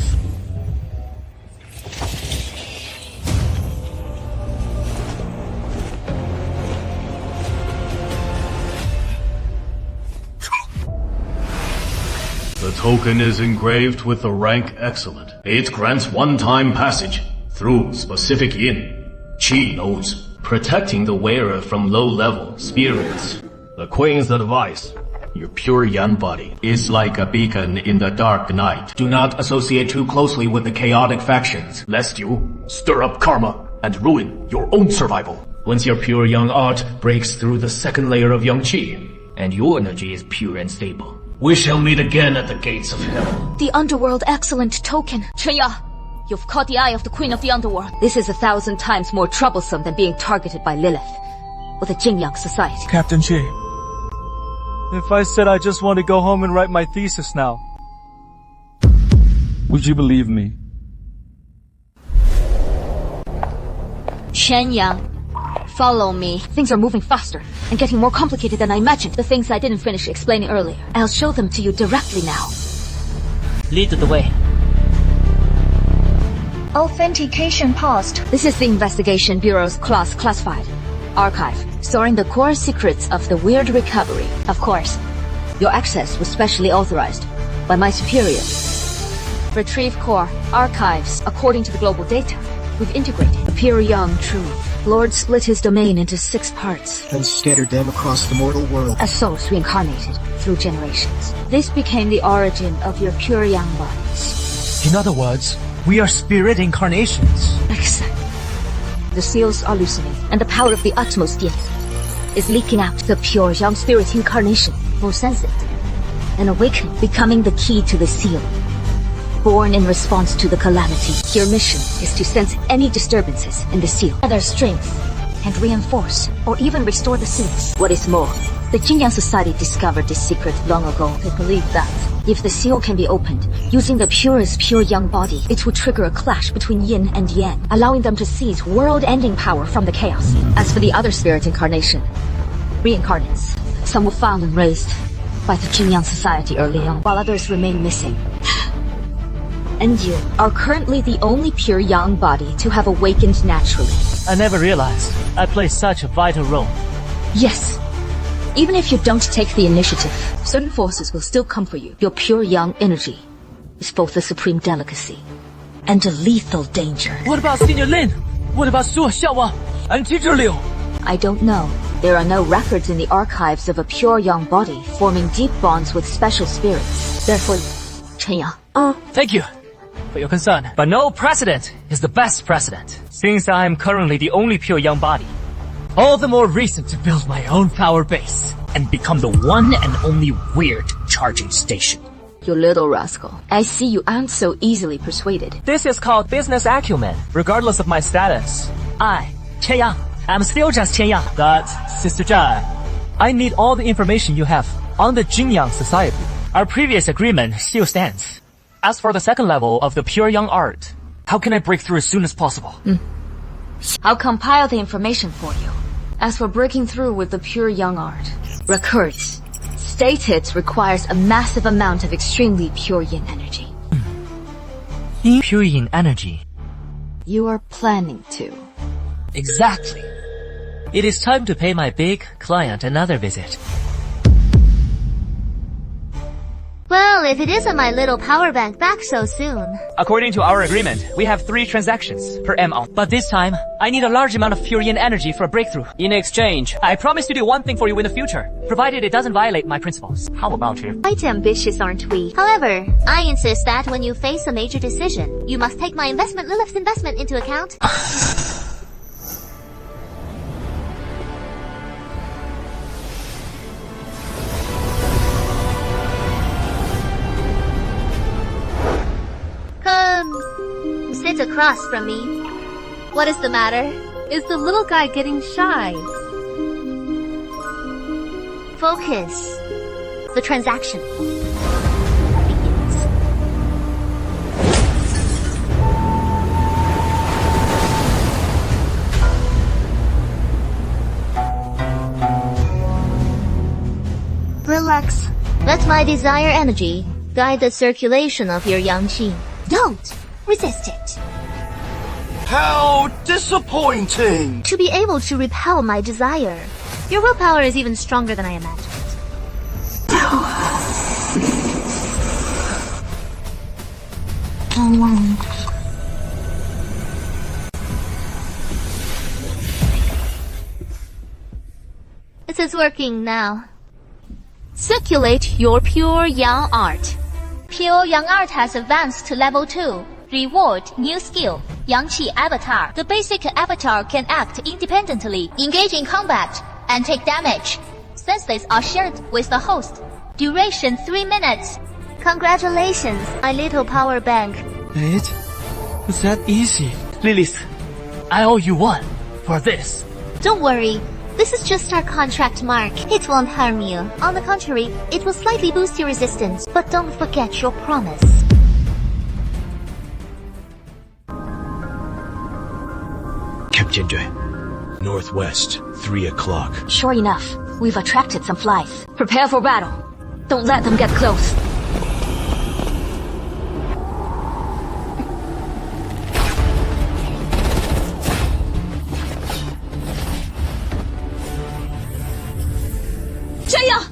The token is engraved with the rank Excellent. It grants one-time passage through specific yin, qi nodes, protecting the wearer from low-level spirits. The Queen's advice: your pure yang body is like a beacon in the dark night. Do not associate too closely with the chaotic factions, lest you stir up karma and ruin your own survival. Once your pure yang art breaks through the second layer of yang qi, and your energy is pure and stable, we shall meet again at the gates of hell. The Underworld Excellent token. Chen Yang, you've caught the eye of the Queen of the Underworld. This is 1,000 times more troublesome than being targeted by Lilith or the Chen Yang Society. Captain Chi, if I said I just want to go home and write my thesis now, would you believe me? Chen Yang, follow me. Things are moving faster and getting more complicated than I imagined. The things I didn't finish explaining earlier. I'll show them to you directly now. Lead the way. Authentication paused. This is the Investigation Bureau's classified archive, storing the core secrets of the weird recovery. Of course, your access was specially authorized by my superiors. Retrieve core archives according to the global data. We've integrated a pure young truth. Lord split his domain into 6 parts and scattered them across the mortal world as souls reincarnated through generations. This became the origin of your pure young bodies. In other words, we are spirit incarnations. Exactly. The seals are loosening, and the power of the utmost yin is leaking out. The pure young spirit incarnation will sense it and awaken, becoming the key to the seal. Born in response to the calamity, your mission is to sense any disturbances in the seal, gather strength, and reinforce, or even restore the seals. What is more, the Chen Yang Society discovered this secret long ago. They believe that if the seal can be opened using the purest pure young body, it will trigger a clash between yin and yang, allowing them to seize world-ending power from the chaos. As for the other spirit incarnation, reincarnates, some were found and raised by the Chen Yang Society early on, while others remain missing. and you are currently the only pure yang body to have awakened naturally. I never realized I play such a vital role. Yes. Even if you don't take the initiative, certain forces will still come for you. Your pure yang energy is both a supreme delicacy and a lethal danger. What about Senior Lin? What about Su Xiaowang and Teacher Liu? I don't know. There are no records in the archives of a pure yang body forming deep bonds with special spirits. Therefore, Chen Yang. Thank you for your concern. But no precedent is the best precedent. Since I am currently the only pure yang body, all the more reason to build my own power base and become the one and only weird charging station. You little rascal. I see you aren't so easily persuaded. This is called business acumen, regardless of my status. I, Chen Yang, am still just Chen Yang. But, Sister Zhan, I need all the information you have on the Jin Yang Society. Our previous agreement still stands. As for the second level of the pure yang art, how can I break through as soon as possible? I'll compile the information for you. As for breaking through with the pure yang art, records stated requires a massive amount of extremely pure yin energy. Pure yin energy? You are planning to. Exactly. It is time to pay my big client another visit. Well, if it isn't my little power bank back so soon. According to our agreement, we have 3 transactions per MO. But this time, I need a large amount of pure yin energy for a breakthrough. In exchange, I promise to do one thing for you in the future, provided it doesn't violate my principles. How about you? Quite ambitious, aren't we? However, I insist that when you face a major decision, you must take my investment, Lilith's investment, into account. Sit across from me. What is the matter? Is the little guy getting shy? Focus. The transaction begins. Relax. Let my desire energy guide the circulation of your yang qi. Don't resist it. How disappointing! To be able to repel my desire. Your willpower is even stronger than I imagined. This is working now. Circulate your pure yang art. Pure yang art has advanced to level 2. Reward, new skill, Yang-Qi Avatar. The basic avatar can act independently, engage in combat, and take damage. Senses are shared with the host. Duration 3 minutes. Congratulations, my little power bank. It was that easy. Lilith, I owe you one for this. Don't worry. This is just our contract mark. It won't harm you. On the contrary, it will slightly boost your resistance. But don't forget your promise. Captain Northwest, 3 o'clock. Sure enough, we've attracted some flies. Prepare for battle. Don't let them get close. Jaya!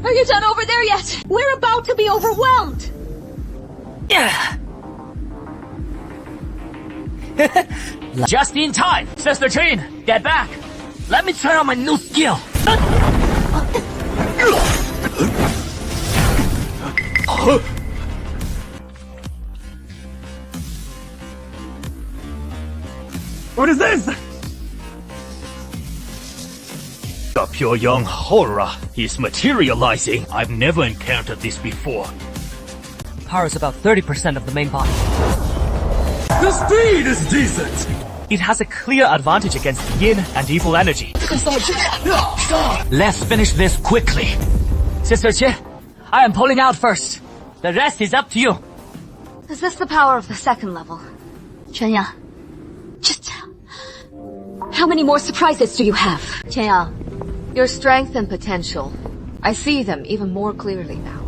Are you done over there yet? We're about to be overwhelmed! Yeah. Just in time! Sister Chen, get back! Let me try out my new skill! What is this? The pure young horror is materializing. I've never encountered this before. Power is about 30% of the main body. The speed is decent! It has a clear advantage against yin and evil energy. Let's finish this quickly. Sister Qie, I am pulling out first. The rest is up to you. Is this the power of the second level? Chen Yang, just how many more surprises do you have? Chen Yang, your strength and potential, I see them even more clearly now.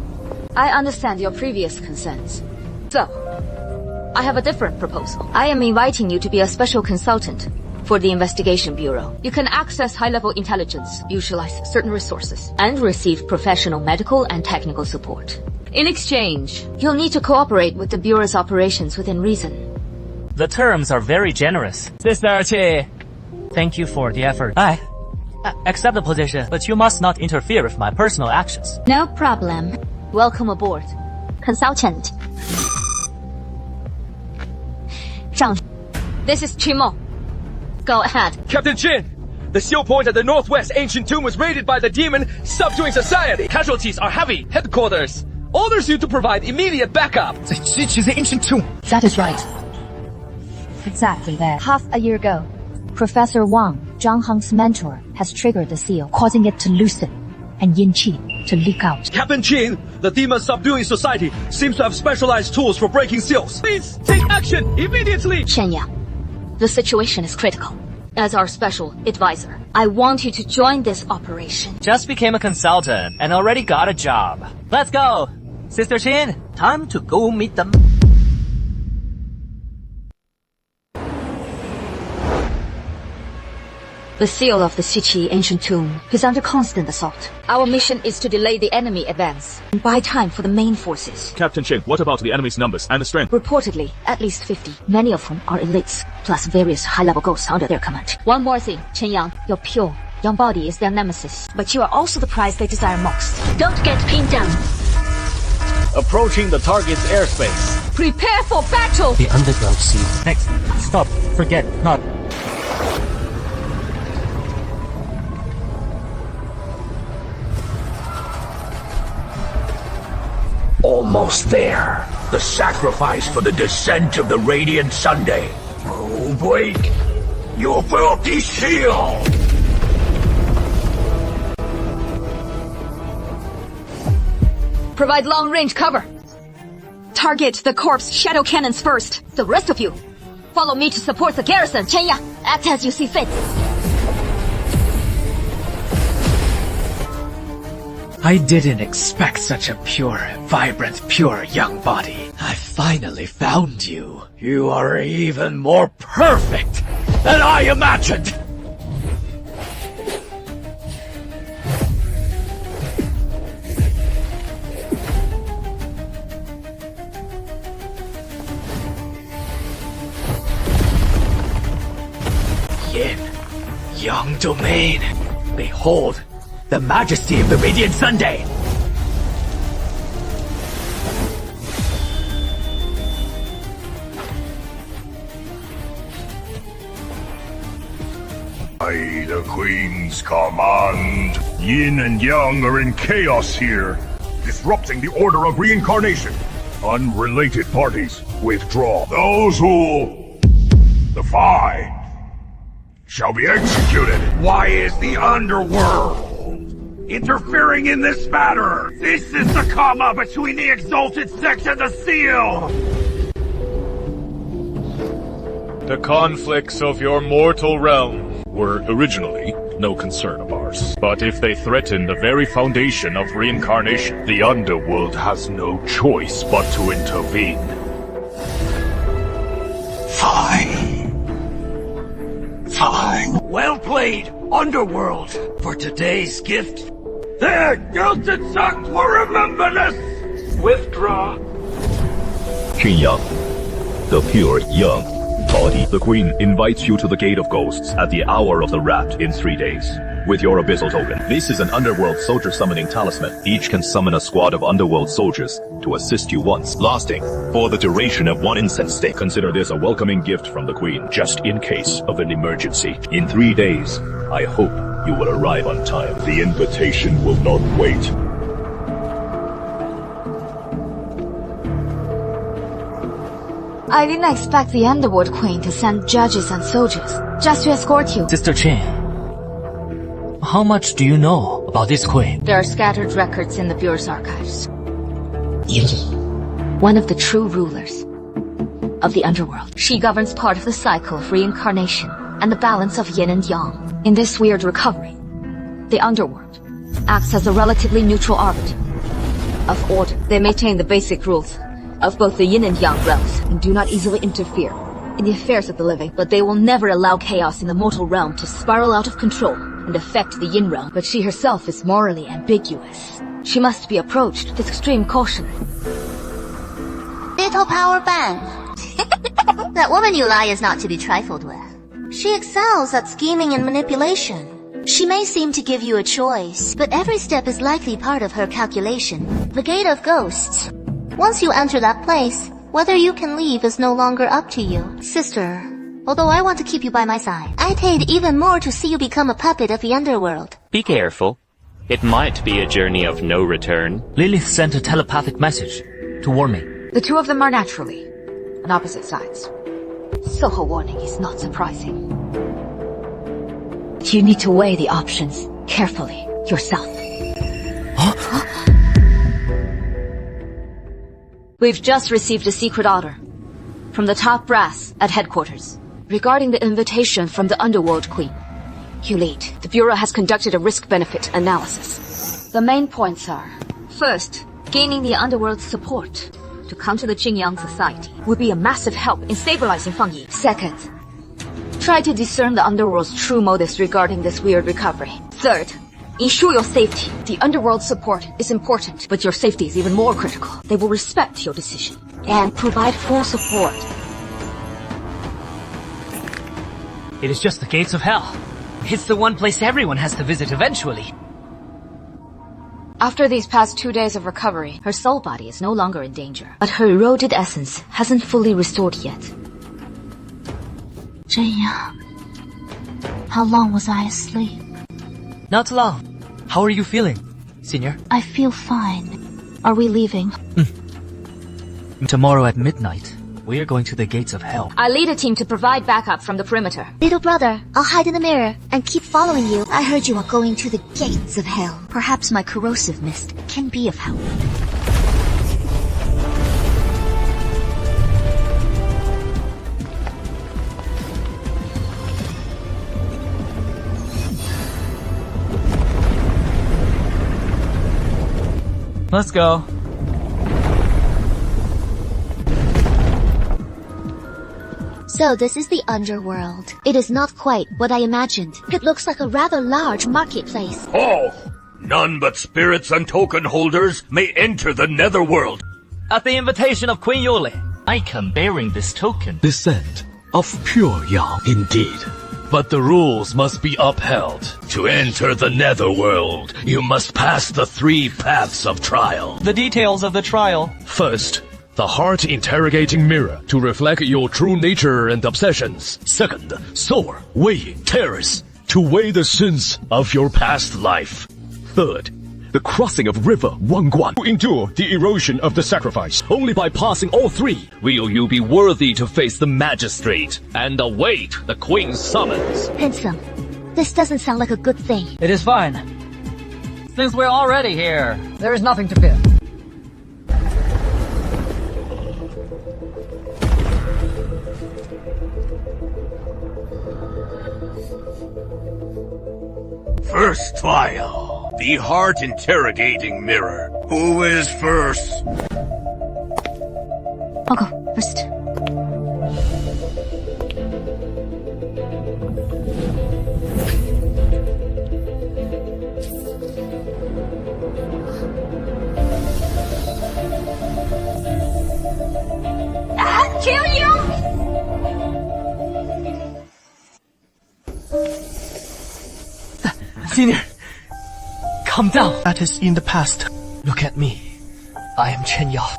I understand your previous concerns. So, I have a different proposal. I am inviting you to be a special consultant for the investigation bureau. You can access high-level intelligence, utilize certain resources, and receive professional medical and technical support. In exchange, you'll need to cooperate with the bureau's operations within reason. The terms are very generous. Sister Chi, thank you for the effort. I accept the position, but you must not interfere with my personal actions. No problem. Welcome aboard. Consultant. This is Chimo. Go ahead. Captain Chen! The seal point at the northwest ancient tomb was raided by the demon subduing society. Casualties are heavy. Headquarters orders you to provide immediate backup. The ancient tomb. That is right. Exactly that. Half a year ago, Professor Wang, Zhang Heng's mentor, has triggered the seal, causing it to loosen and yin qi to leak out. Captain Chen, the demon subduing society seems to have specialized tools for breaking seals. Please take action immediately. Chen Yang, the situation is critical. As our special advisor, I want you to join this operation. Just became a consultant and already got a job. Let's go! Sister Chin, time to go meet them. The seal of the Xiqi ancient tomb is under constant assault. Our mission is to delay the enemy advance and buy time for the main forces. Captain Chen, what about the enemy's numbers and the strength? Reportedly, at least 50. Many of whom are elites, plus various high-level ghosts under their command. One more thing, Chen Yang, you're pure. Your body is their nemesis, but you are also the prize they desire most. Don't get pinned down. Approaching the target's airspace. Prepare for battle! The Underworld sea. Next. Stop. Forget. Not. Almost there. The sacrifice for the descent of the Radiant Sunday. Oh, break your filthy seal! Provide long-range cover. Target the corpse shadow cannons first. The rest of you, follow me to support the garrison. Chen Yang, act as you see fit. I didn't expect such a pure, vibrant, pure young body. I finally found you. You are even more perfect than I imagined. Yin, young domain. Behold, the majesty of the Radiant Sunday! By the Queen's command, Yin and Yang are in chaos here, disrupting the order of reincarnation. Unrelated parties, withdraw. Those who defy shall be executed. Why is the Underworld interfering in this matter? This is the comma between the Exalted Sect and the Seal! The conflicts of your mortal realm were originally no concern of ours. But if they threaten the very foundation of reincarnation, the Underworld has no choice but to intervene. Fine. Well played, Underworld. For today's gift, the Exalted Sect will remember this! Withdraw. Chen Yang, the pure young body. The Queen invites you to the Gate of Ghosts at the hour of the Rat in 3 days, with your abyssal token. This is an Underworld soldier summoning talisman. Each can summon a squad of Underworld soldiers to assist you once, lasting for the duration of 1 incense day. Consider this a welcoming gift from the Queen, just in case of an emergency. In 3 days, I hope you will arrive on time. The invitation will not wait. I didn't expect the Underworld Queen to send judges and soldiers just to escort you. Sister Chin, how much do you know about this queen? There are scattered records in the Bureau's archives. Eerie, one of the true rulers of the Underworld. She governs part of the cycle of reincarnation and the balance of yin and yang. In this weird recovery, the Underworld acts as a relatively neutral arbiter of order. They maintain the basic rules of both the yin and yang realms, and do not easily interfere in the affairs of the living. But they will never allow chaos in the mortal realm to spiral out of control and affect the yin realm. But she herself is morally ambiguous. She must be approached with extreme caution. Little power bang. That woman you lie is not to be trifled with. She excels at scheming and manipulation. She may seem to give you a choice, but every step is likely part of her calculation. The Gate of Ghosts. Once you enter that place, whether you can leave is no longer up to you. Sister, although I want to keep you by my side, I'd hate even more to see you become a puppet of the Underworld. Be careful. It might be a journey of no return. Lilith sent a telepathic message to warn me. The two of them are naturally on opposite sides, so her warning is not surprising. You need to weigh the options carefully yourself. We've just received a secret order from the top brass at headquarters regarding the invitation from the Underworld Queen. You lead. The Bureau has conducted a risk-benefit analysis. The main points are: first, gaining the Underworld's support to counter the Chen Yang society would be a massive help in stabilizing Fangyi. Second, try to discern the Underworld's true motives regarding this weird recovery. Third, ensure your safety. The Underworld's support is important, but your safety is even more critical. They will respect your decision and provide full support. It is just the gates of hell. It's the one place everyone has to visit eventually. After these past 2 days of recovery, her soul body is no longer in danger, but her eroded essence hasn't fully restored yet. Chen Yang, how long was I asleep? Not long. How are you feeling, Senior? I feel fine. Are we leaving? Tomorrow at midnight, we are going to the gates of hell. I lead a team to provide backup from the perimeter. Little brother, I'll hide in the mirror and keep following you. I heard you are going to the gates of hell. Perhaps my corrosive mist can be of help. Let's go. So this is the Underworld. It is not quite what I imagined. It looks like a rather large marketplace. Oh! None but spirits and token holders may enter the Netherworld. At the invitation of Queen Yuli, I come bearing this token. Descent of pure Yang, indeed. But the rules must be upheld. To enter the Netherworld, you must pass the 3 paths of trial. The details of the trial. First, the heart interrogating mirror to reflect your true nature and obsessions. Second, sword weighing terrors to weigh the sins of your past life. Third, the crossing of river Wangguan to endure the erosion of the sacrifice. Only by passing all 3 will you be worthy to face the magistrate and await the queen's summons. Handsome, this doesn't sound like a good thing. It is fine. Since we're already here, there is nothing to fear. First trial. The heart interrogating mirror. Who is first? I'll go first. I'll kill you! Senior, calm down. That is in the past. Look at me. I am Chen Yang.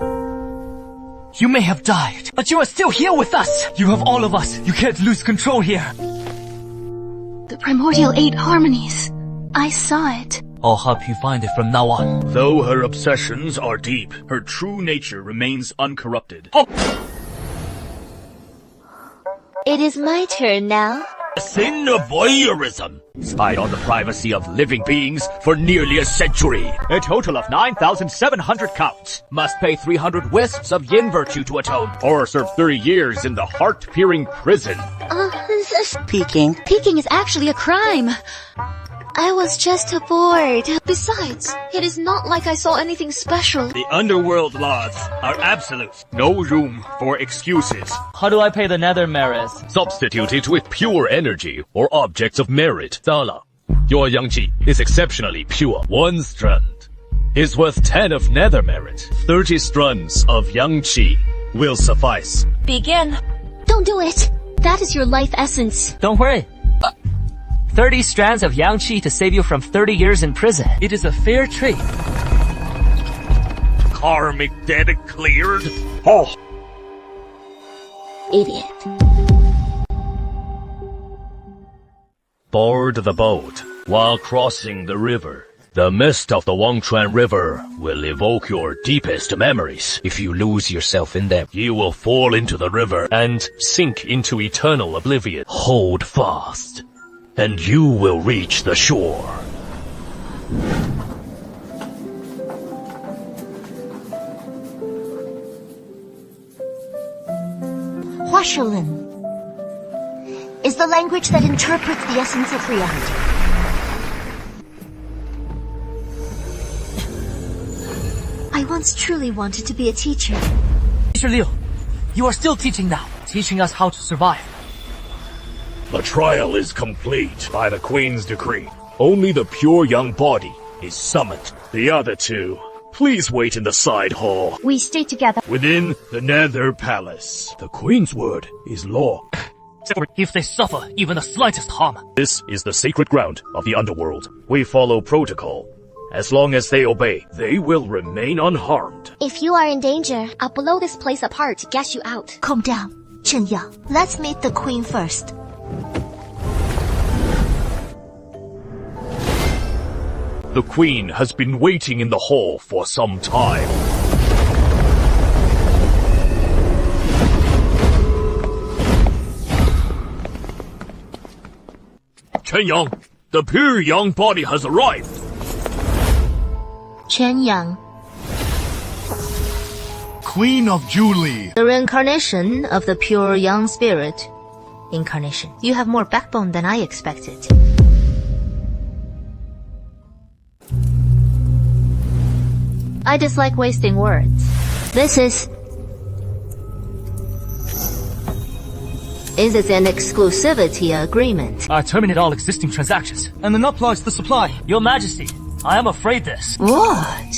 You may have died, but you are still here with us. You have all of us. You can't lose control here. The primordial 8 harmonies. I saw it. I'll help you find it from now on. Though her obsessions are deep, her true nature remains uncorrupted. It is my turn now. The sin of voyeurism. Spied on the privacy of living beings for nearly a century. A total of 9,700 counts. Must pay 300 wisps of yin virtue to atone. Or serve 30 years in the heart-peering prison. Peeking. Peeking is actually a crime. I was just bored. Besides, it is not like I saw anything special. The Underworld laws are absolute. No room for excuses. How do I pay the nether merits? Substitute it with pure energy or objects of merit. Zala, your yang qi is exceptionally pure. 1 strand is worth 10 of nether merit. 30 strands of yang qi will suffice. Begin. Don't do it. That is your life essence. Don't worry. 30 strands of yang qi to save you from 30 years in prison. It is a fair trade. Karmic debt cleared? Oh. Idiot. Board the boat while crossing the river. The mist of the Wangchuan River will evoke your deepest memories. If you lose yourself in them, you will fall into the river and sink into eternal oblivion. Hold fast, and you will reach the shore. Huashelin is the language that interprets the essence of reality. I once truly wanted to be a teacher. Teacher Liu, you are still teaching now, teaching us how to survive. The trial is complete by the Queen's decree. Only the pure young body is summoned. The other two, please wait in the side hall. We stay together. Within the Nether Palace. The Queen's word is law. If they suffer even the slightest harm. This is the sacred ground of the Underworld. We follow protocol. As long as they obey, they will remain unharmed. If you are in danger, I'll blow this place apart to get you out. Calm down, Chen Yang. Let's meet the Queen first. The Queen has been waiting in the hall for some time. Chen Yang, the pure young body has arrived. Chen Yang, Queen of Julie. the reincarnation of the pure young spirit. Incarnation. You have more backbone than I expected. I dislike wasting words. This is it an exclusivity agreement? I terminate all existing transactions, and then uploads the supply. Your Majesty, I am afraid this. What?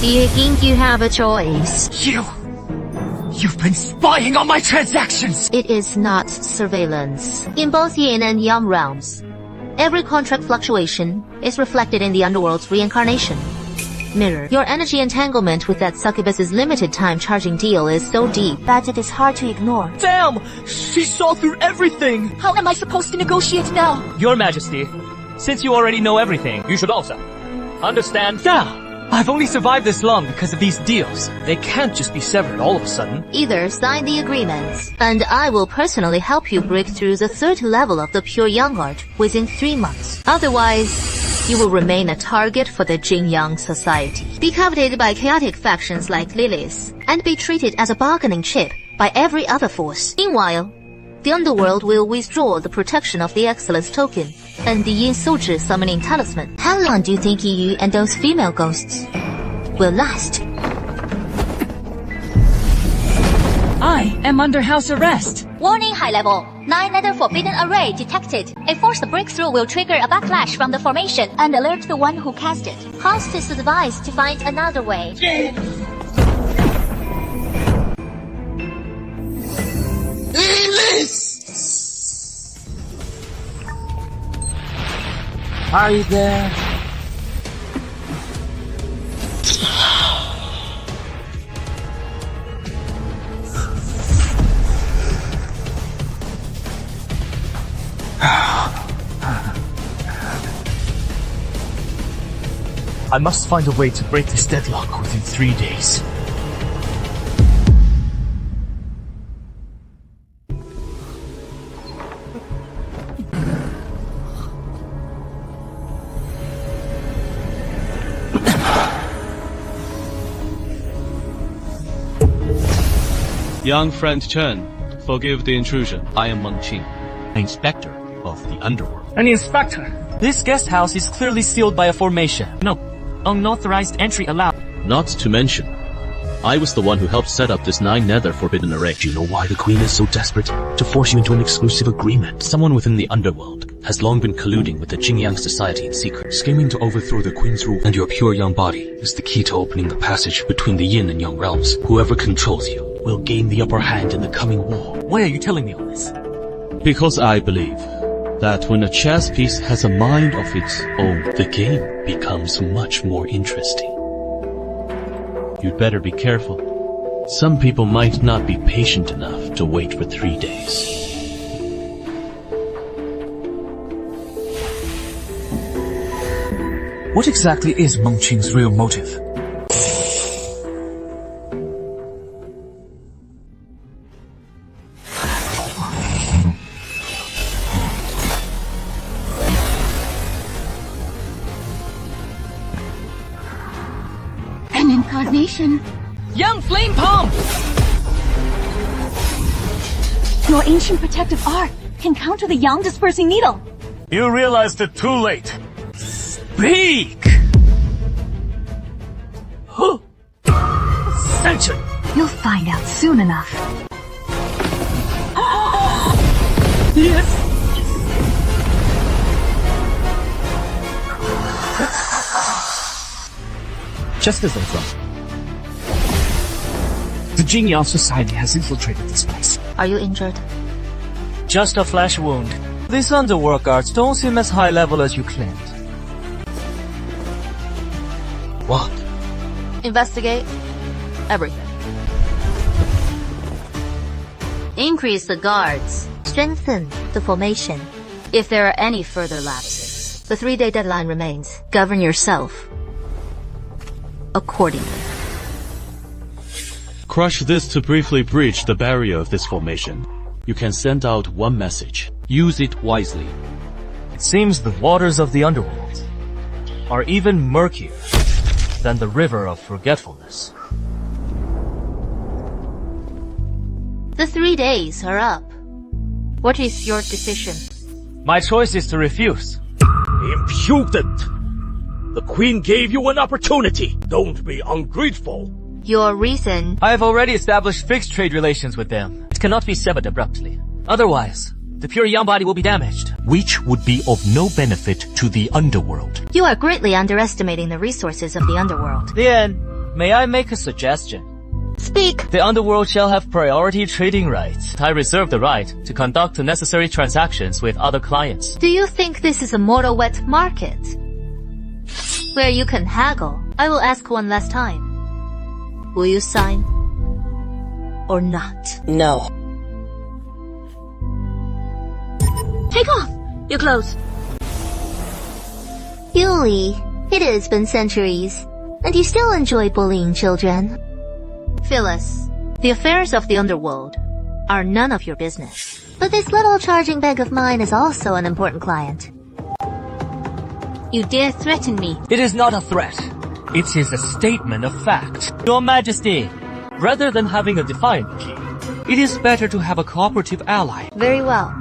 Do you think you have a choice? You've been spying on my transactions! It is not surveillance. In both yin and yang realms, every contract fluctuation is reflected in the Underworld's reincarnation. Mirror, your energy entanglement with that succubus's limited time charging deal is so deep that it is hard to ignore. Damn! She saw through everything! How am I supposed to negotiate now? Your Majesty, since you already know everything, you should also understand. Yeah! I've only survived this long because of these deals. They can't just be severed all of a sudden. Either sign the agreements, and I will personally help you break through the 3rd level of the Pure Young Art within 3 months. Otherwise, you will remain a target for the Jin Yang Society, be coveted by chaotic factions like Lilith, and be treated as a bargaining chip by every other force. Meanwhile, the Underworld will withdraw the protection of the Excellence Token and the Yin Souzhi Summoning Talisman. How long do you think you and those female ghosts will last? I am under house arrest. Warning high level. 9 nether forbidden array detected. A forced breakthrough will trigger a backlash from the formation and alert the one who cast it. Host is advised to find another way. Are you there? I must find a way to break this deadlock within 3 days. Young friend Chen, forgive the intrusion. I am Meng Qing. Inspector, of the Underworld. An inspector! This guest house is clearly sealed by a formation. No, unauthorized entry allowed. Not to mention, I was the one who helped set up this 9 nether forbidden array. Do you know why the Queen is so desperate to force you into an exclusive agreement? Someone within the Underworld has long been colluding with the Chen Yang society in secret, scheming to overthrow the Queen's rule, and your pure Yang body is the key to opening the passage between the Yin and Yang realms. Whoever controls you will gain the upper hand in the coming war. Why are you telling me all this? Because I believe that when a chess piece has a mind of its own, the game becomes much more interesting. You'd better be careful. Some people might not be patient enough to wait for 3 days. What exactly is Meng Qing's real motive? An incarnation. Young Flame Palm! Your ancient protective art can counter the Yang dispersing needle. You realized it too late. Speak! Century. You'll find out soon enough. Yes! Just as I thought. The Chen Yang society has infiltrated this place. Are you injured? Just a flesh wound. These underworld guards don't seem as high level as you claimed. What? Investigate everything. Increase the guards. Strengthen the formation. If there are any further lapses, the 3-day deadline remains. Govern yourself accordingly. Crush this to briefly breach the barrier of this formation. You can send out one message. Use it wisely. It seems the waters of the Underworld are even murkier than the river of forgetfulness. The 3 days are up. What is your decision? My choice is to refuse. Impudent! The Queen gave you an opportunity. Don't be ungrateful. Your reason? I have already established fixed trade relations with them. It cannot be severed abruptly. Otherwise, the pure Yang body will be damaged. Which would be of no benefit to the Underworld. You are greatly underestimating the resources of the Underworld. Then, may I make a suggestion? Speak! The Underworld shall have priority trading rights. I reserve the right to conduct the necessary transactions with other clients. Do you think this is a mortal wet market? Where you can haggle? I will ask one last time. Will you sign? Or not? No. Take off your clothes. Yuli, it has been centuries, and you still enjoy bullying children. Phyllis, the affairs of the Underworld are none of your business. But this little charging bag of mine is also an important client. You dare threaten me? It is not a threat. It is a statement of fact. Your Majesty, rather than having a defiant key, it is better to have a cooperative ally. Very well.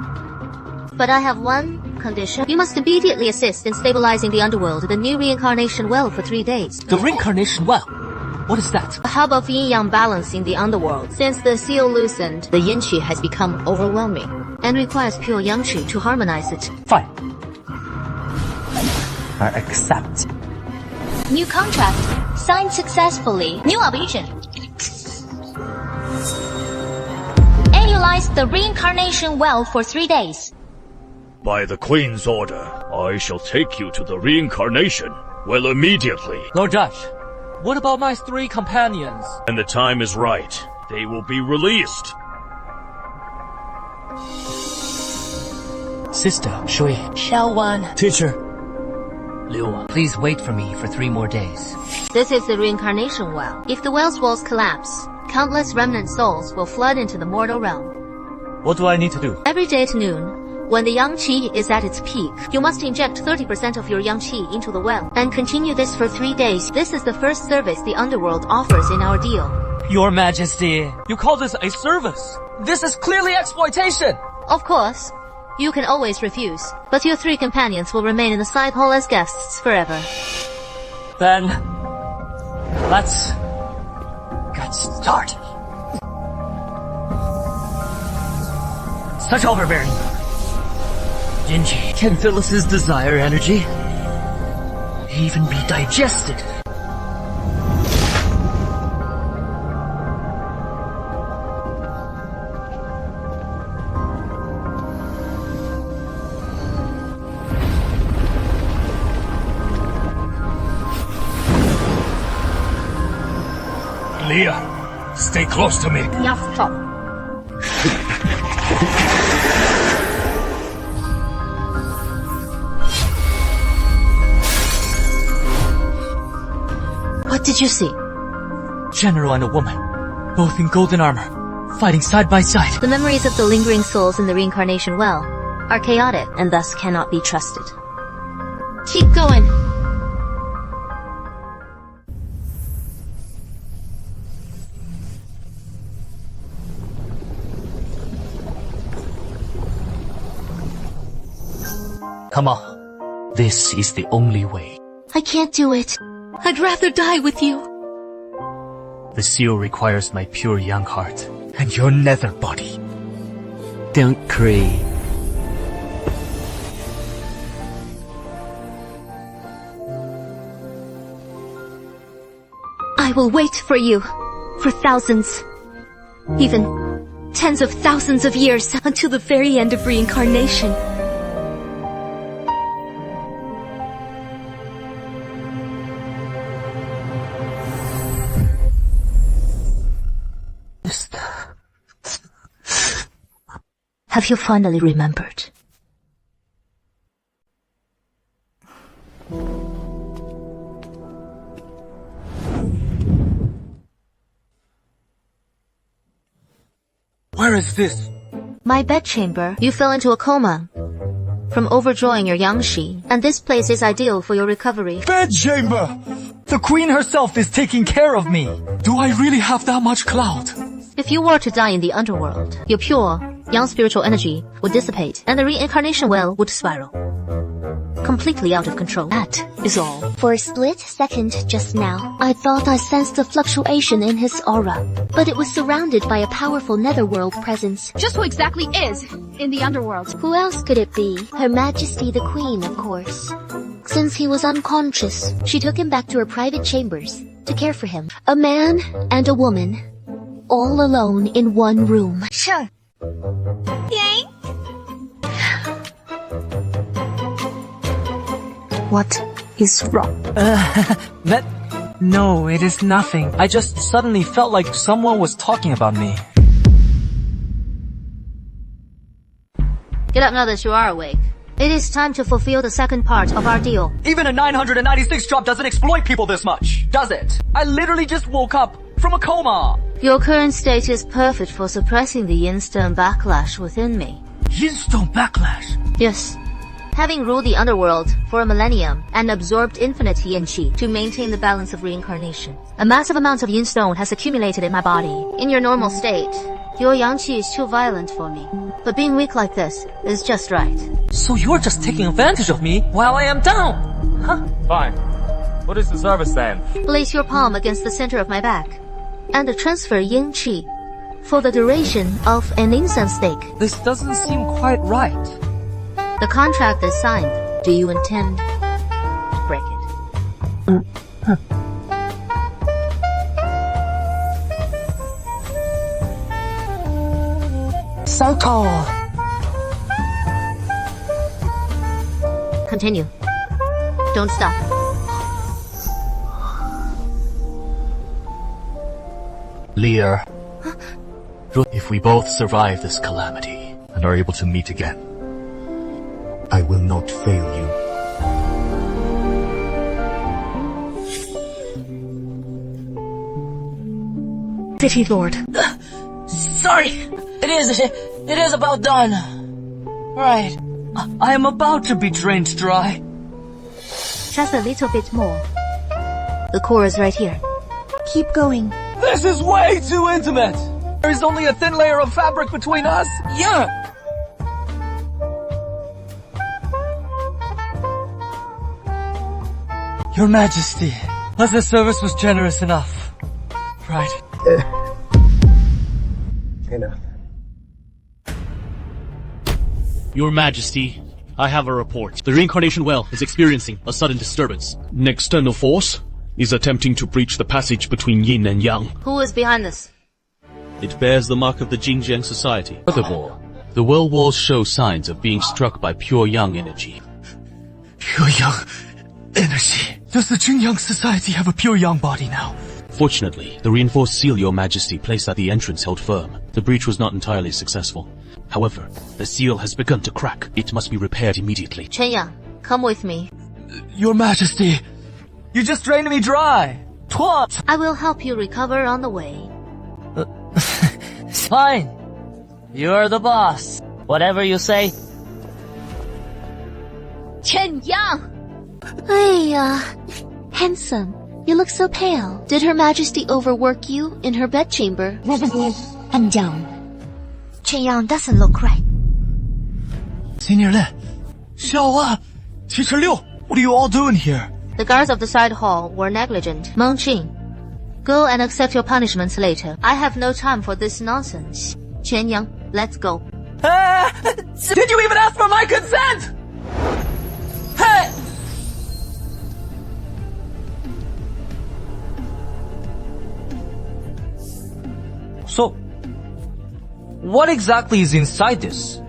But I have one condition. You must immediately assist in stabilizing the Underworld, the new reincarnation well, for 3 days. The reincarnation well? What is that? A hub of yin-yang balance in the Underworld. Since the seal loosened, the yin-qi has become overwhelming and requires pure yang-qi to harmonize it. Fine. I accept. New contract. Signed successfully. New obligation. Annualize the reincarnation well for 3 days. By the Queen's order, I shall take you to the reincarnation well immediately. Lord Judge, what about my 3 companions? When the time is right, they will be released. Sister, Shui. Xiaowan. Teacher. Liu, please wait for me for 3 more days. This is the reincarnation well. If the well's walls collapse, countless remnant souls will flood into the mortal realm. What do I need to do? Every day at noon, when the yang qi is at its peak, you must inject 30% of your yang qi into the well, and continue this for 3 days. This is the first service the Underworld offers in our deal. Your Majesty, you call this a service? This is clearly exploitation! Of course. You can always refuse, but your 3 companions will remain in the side hall as guests forever. Then, let's get started. Such overbearing. Jinji, can Phyllis's desire energy even be digested? Leah, stay close to me. What did you see? General and a woman, both in golden armor, fighting side by side. The memories of the lingering souls in the reincarnation well are chaotic and thus cannot be trusted. Keep going. Come on. This is the only way. I can't do it. I'd rather die with you. The seal requires my pure young heart. And your nether body. Don't cry. I will wait for you for thousands, even tens of thousands of years until the very end of reincarnation. Have you finally remembered? Where is this? My bedchamber. You fell into a coma from overdrawing your Yangshi, and this place is ideal for your recovery. Bedchamber! The queen herself is taking care of me. Do I really have that much clout? If you were to die in the underworld, your pure, young spiritual energy would dissipate, and the reincarnation well would spiral. Completely out of control. That is all. For a split second just now, I thought I sensed a fluctuation in his aura, but it was surrounded by a powerful netherworld presence. Just who exactly is in the underworld? Who else could it be? Her Majesty the Queen, of course. Since he was unconscious, she took him back to her private chambers to care for him. A man and a woman, all alone in one room. Sure. Yay! What is wrong? No, it is nothing. I just suddenly felt like someone was talking about me. Get up now that you are awake. It is time to fulfill the second part of our deal. Even a 996 job doesn't exploit people this much, does it? I literally just woke up from a coma. Your current state is perfect for suppressing the yin-stone backlash within me. Yin-stone backlash? Yes. Having ruled the underworld for a millennium and absorbed infinite yin-chi to maintain the balance of reincarnation, a massive amount of yin-stone has accumulated in my body. In your normal state, your yang-chi is too violent for me. But being weak like this is just right. So you're just taking advantage of me while I am down? Huh? Fine. What is the service then? Place your palm against the center of my back and transfer yin-chi for the duration of an incense stake. This doesn't seem quite right. The contract is signed. Do you intend to break it? So cold. Continue. Don't stop. Leah, if we both survive this calamity and are able to meet again, I will not fail you. Pity Lord. Sorry! It is about done. Right. I am about to be drained dry. Just a little bit more. The core is right here. Keep going. This is way too intimate! There's only a thin layer of fabric between us? Yeah! Your Majesty, as the service was generous enough. Right. Enough. Your Majesty, I have a report. The reincarnation well is experiencing a sudden disturbance. An external force is attempting to breach the passage between yin and yang. Who is behind this? It bears the mark of the Chen Yang society. Furthermore, the well walls show signs of being struck by pure yang energy. Pure yang energy. Does the Chen Yang Society have a pure yang body now? Fortunately, the reinforced seal Your Majesty placed at the entrance held firm. The breach was not entirely successful. However, the seal has begun to crack. It must be repaired immediately. Chen Yang, come with me. Your Majesty, you just drained me dry. Twat! I will help you recover on the way. Fine. You're the boss. Whatever you say. Chen Yang! Handsome. You look so pale. Did Her Majesty overwork you in her bedchamber? I'm down. Chen Yang doesn't look right. Senior Lin, Xiao, Teacher Liu, what are you all doing here? The guards of the side hall were negligent. Meng Qing, go and accept your punishments later. I have no time for this nonsense. Chen Yang, let's go. Did you even ask for my consent? Hey! So, what exactly is inside this?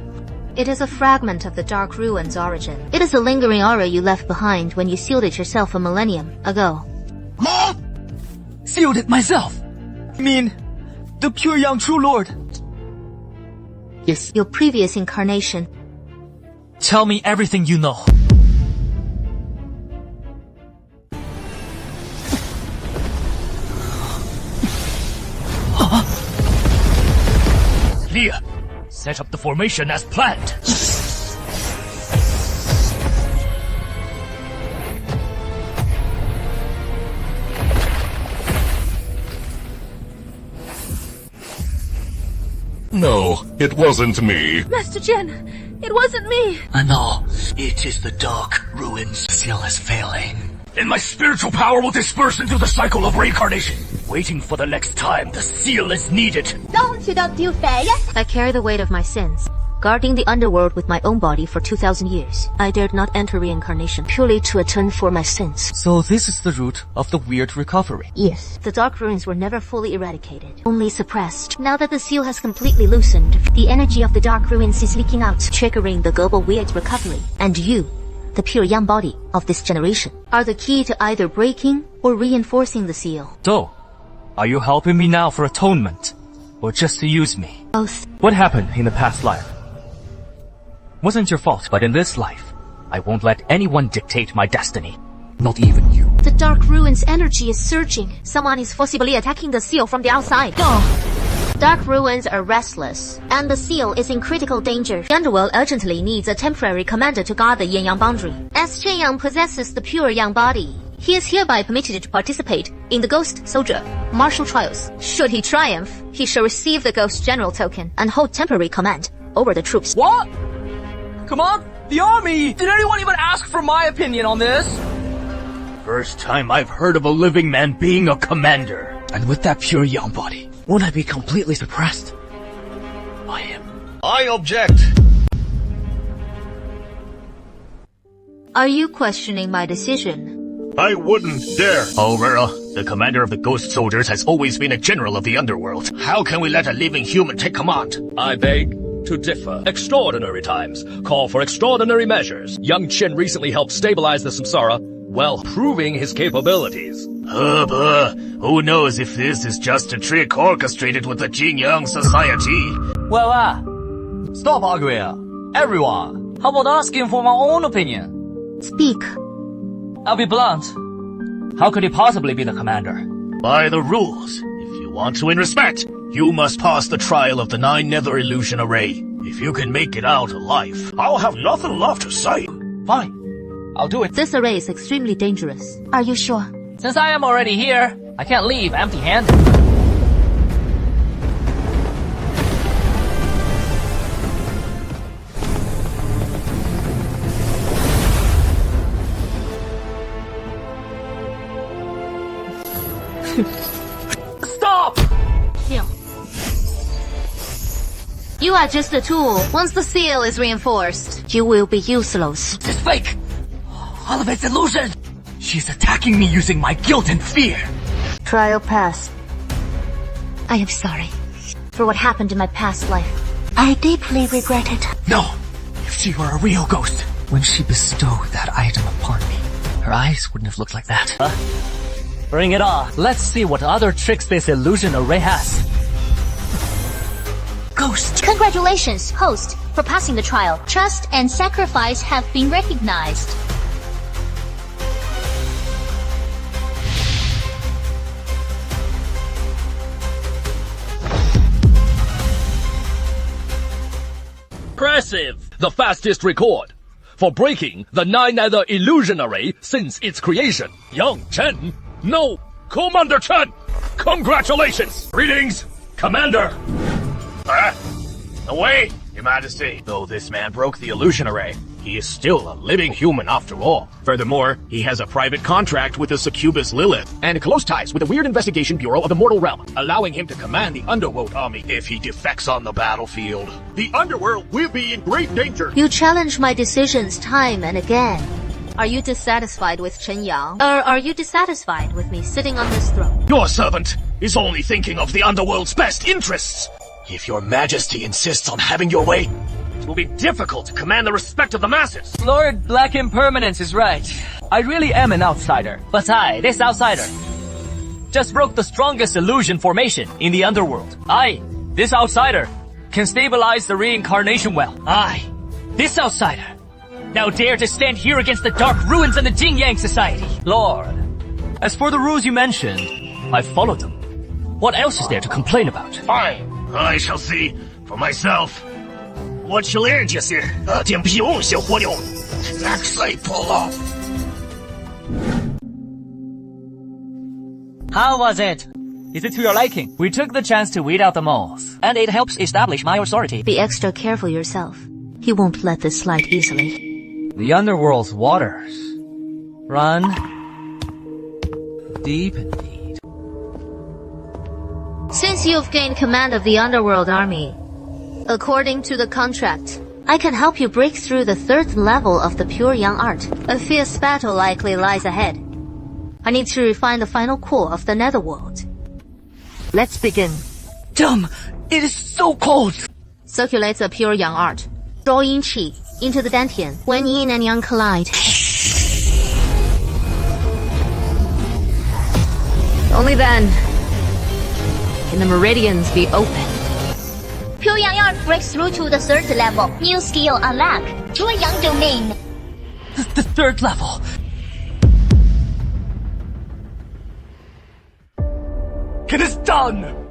It is a fragment of the Dark Ruin's origin. It is a lingering aura you left behind when you sealed it yourself a millennium ago. Sealed it myself? You mean, the pure yang true lord? Yes. Your previous incarnation. Tell me everything you know. Leah, set up the formation as planned. No, it wasn't me. Master Chen, it wasn't me. I know. It is the Dark Ruins. Seal is failing. And my spiritual power will disperse into the cycle of reincarnation. Waiting for the next time the seal is needed. Don't you fair? I carry the weight of my sins. Guarding the underworld with my own body for 2,000 years, I dared not enter reincarnation purely to atone for my sins. So this is the root of the weird recovery. Yes, the Dark Ruins were never fully eradicated, only suppressed. Now that the seal has completely loosened, the energy of the Dark Ruins is leaking out, triggering the global weird recovery. And you, the pure yang body of this generation, are the key to either breaking or reinforcing the seal. So, are you helping me now for atonement? Or just to use me? Both. What happened in the past life wasn't your fault, but in this life, I won't let anyone dictate my destiny. Not even you. The Dark Ruins energy is surging. Someone is forcibly attacking the seal from the outside. Dark Ruins are restless, And the seal is in critical danger. the Underworld urgently needs a temporary commander to guard the yin-yang boundary. As Chen Yang possesses the pure yang body, He is hereby permitted to participate in the Ghost Soldier martial trials. Should he triumph, he shall receive the Ghost General token and hold temporary command over the troops. What? Come on, the army! Did anyone even ask for my opinion on this? First time I've heard of a living man being a commander. And with that pure yang body, won't I be completely suppressed? I object. Are you questioning my decision? I wouldn't dare. Aurora, the commander of the Ghost Soldiers has always been a general of the Underworld. How can we let a living human take command? I beg to differ. Extraordinary times call for extraordinary measures. Young Chen recently helped stabilize the Samsara, while proving his capabilities. Who knows if this is just a trick orchestrated with the Chen Yang society? Well, stop arguing. Everyone, how about asking for my own opinion? Speak. I'll be blunt. How could he possibly be the commander? By the rules. If you want to win respect, you must pass the trial of the 9 Nether Illusion Array. If you can make it out alive, I'll have nothing left to say. Fine. I'll do it. This array is extremely dangerous. Are you sure? Since I am already here, I can't leave empty-handed. You are just a tool. Once the seal is reinforced, you will be useless. It's fake! All of it's illusion! She's attacking me using my guilt and fear! Trial pass. I am sorry for what happened in my past life. I deeply regret it. No! If she were a real ghost, when she bestowed that item upon me, her eyes wouldn't have looked like that. Bring it on. Let's see what other tricks this illusion array has. Ghost! Congratulations, host, for passing the trial. Trust and sacrifice have been recognized. Impressive! The fastest record for breaking the 9-nether illusion array since its creation. Young Chen? No, Commander Chen! Congratulations! Greetings, Commander! Away, Your Majesty. Though this man broke the illusion array, he is still a living human after all. Furthermore, he has a private contract with the succubus Lilith, and close ties with the Weird Investigation Bureau of the Mortal Realm, allowing him to command the Underworld army if he defects on the battlefield. The Underworld will be in great danger! You challenge my decisions time and again. Are you dissatisfied with Chen Yang? Or are you dissatisfied with me sitting on this throne? Your servant is only thinking of the Underworld's best interests. If Your Majesty insists on having your way, it will be difficult to command the respect of the masses. Lord Black Impermanence is right. I really am an outsider. But I, this outsider, just broke the strongest illusion formation in the Underworld. I, this outsider, can stabilize the reincarnation well. I, this outsider, now dare to stand here against the dark ruins and the Chen Yang Society. Lord, as for the rules you mentioned, I've followed them. What else is there to complain about? Fine. I shall see for myself. What shall I just here? 点屁用小火牛 Next I pull off. How was it? Is it to your liking? We took the chance to weed out the moles, and it helps establish my authority. Be extra careful yourself. He won't let this slide easily. The Underworld's waters run deep indeed. Since you've gained command of the Underworld army, according to the contract, I can help you break through the 3rd level of the Pure Yang art. A fierce battle likely lies ahead. I need to refine the final core of the Netherworld. Let's begin. Dumb! It is so cold! Circulate the Pure Yang art. Draw yin qi into the dantian. When yin and yang collide, only then can the meridians be opened. Pure Yang art breaks through to the 3rd level. New skill unlock. Pure Yang domain. The 3rd level. It is done!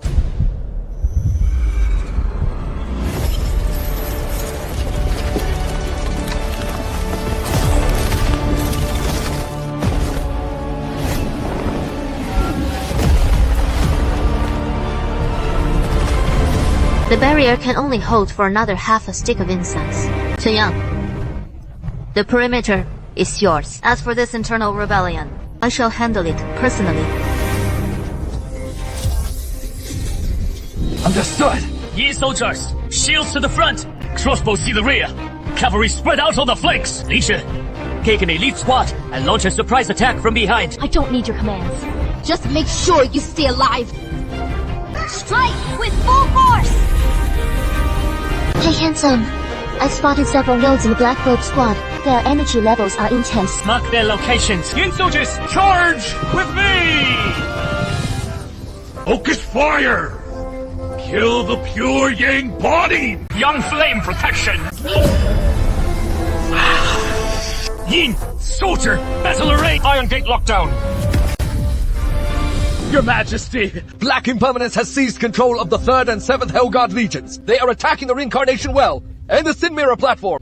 The barrier can only hold for another half a stick of incense. Chen Yang, the perimeter is yours. As for this internal rebellion, I shall handle it personally. Understood! Ye soldiers, shields to the front, crossbows see the rear, cavalry spread out on the flanks. Li Shi, take an elite squad and launch a surprise attack from behind. I don't need your commands. Just make sure you stay alive. Strike with full force! Hey, handsome. I spotted several nodes in the Black Robe squad. Their energy levels are intense. Mark their locations. Yin soldiers, charge with me! Focus fire! Kill the pure Yang body! Young flame protection! Yin, soldier, battle array, Iron Gate lockdown! Your Majesty, Black Impermanence has seized control of the 3rd and 7th Hellguard legions. They are attacking the Reincarnation Well and the Sin Mirror platform.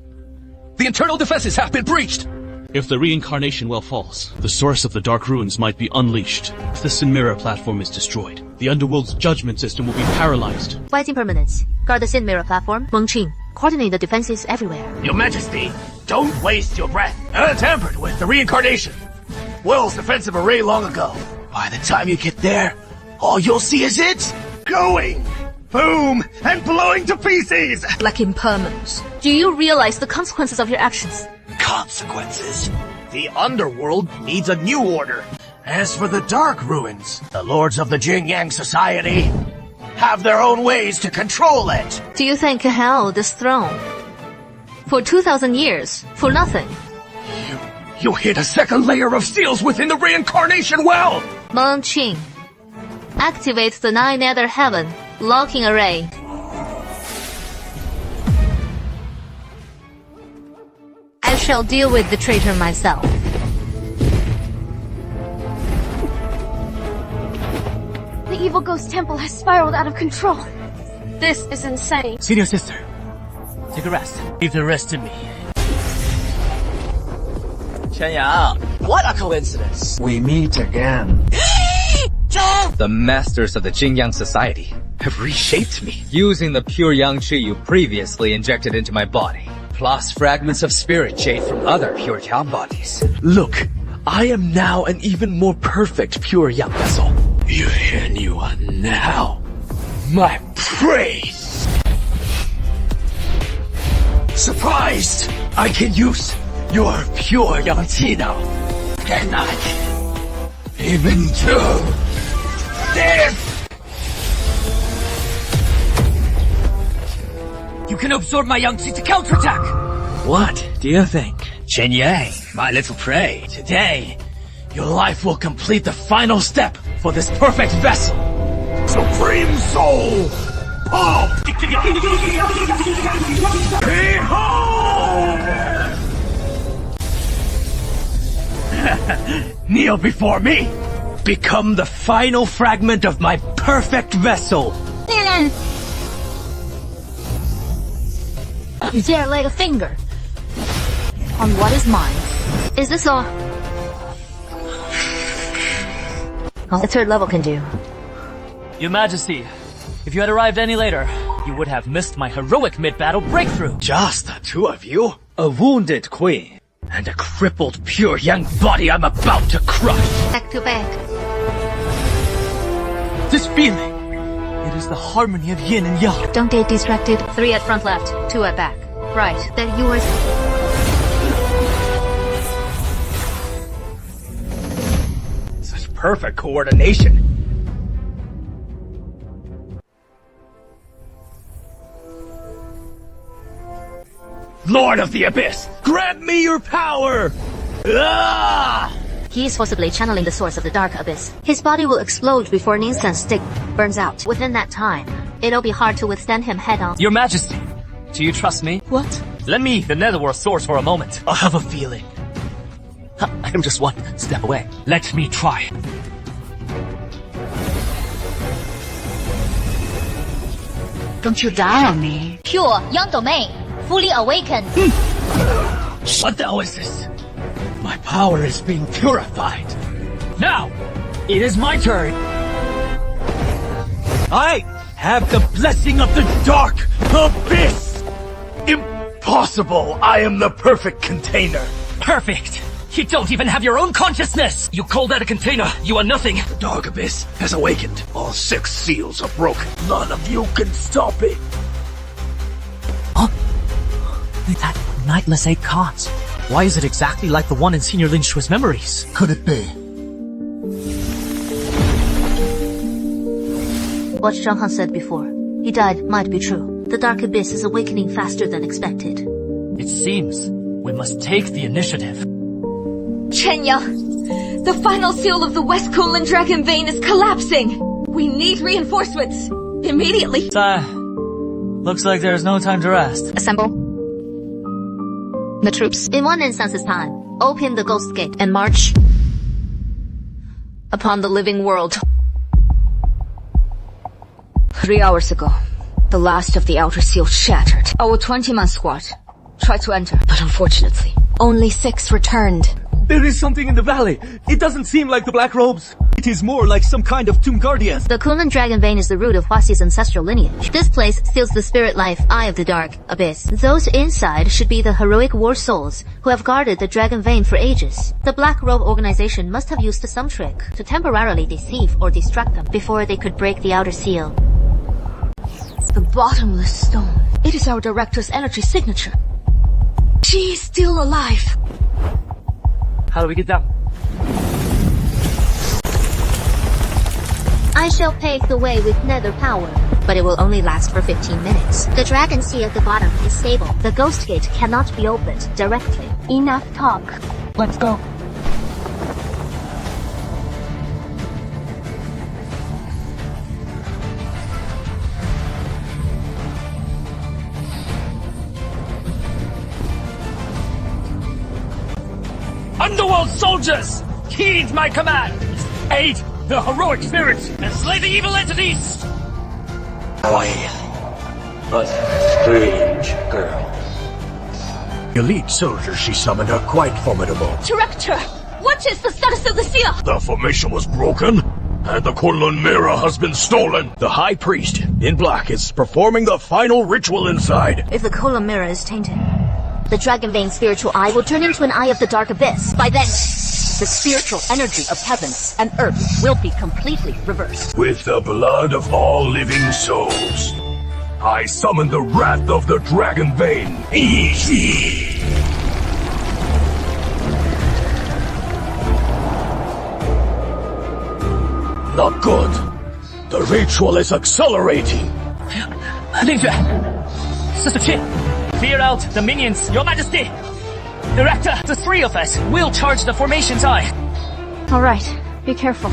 The internal defenses have been breached. If the Reincarnation Well falls, the source of the Dark Ruins might be unleashed. If the Sin Mirror platform is destroyed, the Underworld's judgment system will be paralyzed. White Impermanence, guard the Sin Mirror platform. Meng Qing, coordinate the defenses everywhere. Your Majesty, don't waste your breath. Tampered with the Reincarnation. Will's defensive array long ago. By the time you get there, all you'll see is it going. boom, and blowing to pieces! Black impermanence. Do you realize the consequences of your actions? Consequences? The Underworld needs a new order. As for the Dark Ruins, the Lords of the Chen Yang Society have their own ways to control it. Do you think hell this throne? For 2,000 years, for nothing. You hit a second layer of seals within the reincarnation well! Mon Qing. Activate the 9 nether heaven locking array. I shall deal with the traitor myself. The evil ghost temple has spiraled out of control. This is insane. Senior sister, take a rest. Leave the rest to me. Chen Yang, what a coincidence. We meet again. The masters of the Chen Yang Society have reshaped me using the pure yang qi you previously injected into my body, plus fragments of spirit jade from other pure yang bodies. Look, I am now an even more perfect pure yang vessel. You anyone now? My praise! Surprised! I can use your pure yang qi now. Can I? Even do this! You can absorb my yang qi to counterattack! What do you think? Chen Yang, my little prey. Today, your life will complete the final step for this perfect vessel. Supreme Soul! Pump! Kneel before me! Become the final fragment of my perfect vessel! You dare lay a finger on what is mine. Is this all the 3rd level can do? Your Majesty, if you had arrived any later, you would have missed my heroic mid-battle breakthrough. Just the two of you? A wounded queen and a crippled pure yang body I'm about to crush. Back to back. This feeling, it is the harmony of yin and yang. Don't get distracted. 3 at front left, 2 at back. Right, then yours. Such perfect coordination. Lord of the Abyss, grant me your power! Ah! He is forcibly channeling the source of the dark abyss. His body will explode before an incense stick burns out. Within that time, it'll be hard to withstand him head-on. Your Majesty, do you trust me? What? Lend me the netherworld source for a moment. I have a feeling. I am just one step away. Let me try. Don't you die on me. Pure young domain, fully awakened. What the hell is this? My power is being purified. Now, it is my turn. I have the blessing of the dark abyss! Impossible! I am the perfect container. Perfect! You don't even have your own consciousness! You call that a container? You are nothing! The dark abyss has awakened. All 6 seals are broken. None of you can stop it. Huh? That nightless 8 cards. Why is it exactly like the one in Senior Lin Shui's memories? Could it be? What Zhang Han said before. He died might be true. The dark abyss is awakening faster than expected. It seems we must take the initiative. Chen Yang, the final seal of the West Kunlun Dragon Vein is collapsing. We need reinforcements. Immediately. Looks like there's no time to rest. Assemble the troops. In 1 instance's time, open the ghost gate and march upon the living world. 3 hours ago, the last of the outer seal shattered. Our 20-man squad tried to enter, but unfortunately, only 6 returned. There is something in the valley. It doesn't seem like the Black Robes. It is more like some kind of tomb guardians. The Kunlun Dragon Vein is the root of Huaxi's ancestral lineage. This place steals the spirit life, Eye of the Dark Abyss. Those inside should be the heroic war souls who have guarded the Dragon Vein for ages. The Black Robe organization must have used some trick to temporarily deceive or distract them before they could break the outer seal. The bottomless stone. It is our director's energy signature. She is still alive. How do we get down? I shall pave the way with nether power, but it will only last for 15 minutes. The dragon sea at the bottom is stable. The ghost gate cannot be opened directly. Enough talk. Let's go. Underworld soldiers! Heed my command! Aid the heroic spirits and slay the evil entities! A strange girl. The elite soldiers she summoned are quite formidable. Director, what is the status of the seal? The formation was broken, and the Kunlun mirror has been stolen. The High Priest, in black, is performing the final ritual inside. If the Kola mirror is tainted, The dragon vein spiritual eye will turn into an eye of the dark abyss. By then, the spiritual energy of heaven and earth will be completely reversed. With the blood of all living souls, I summon the wrath of the dragon vein. Easy. Not good. The ritual is accelerating. Lilith! Sister Qin! Clear out the minions, Your Majesty! Director, the three of us will charge the formation's eye. Alright, be careful.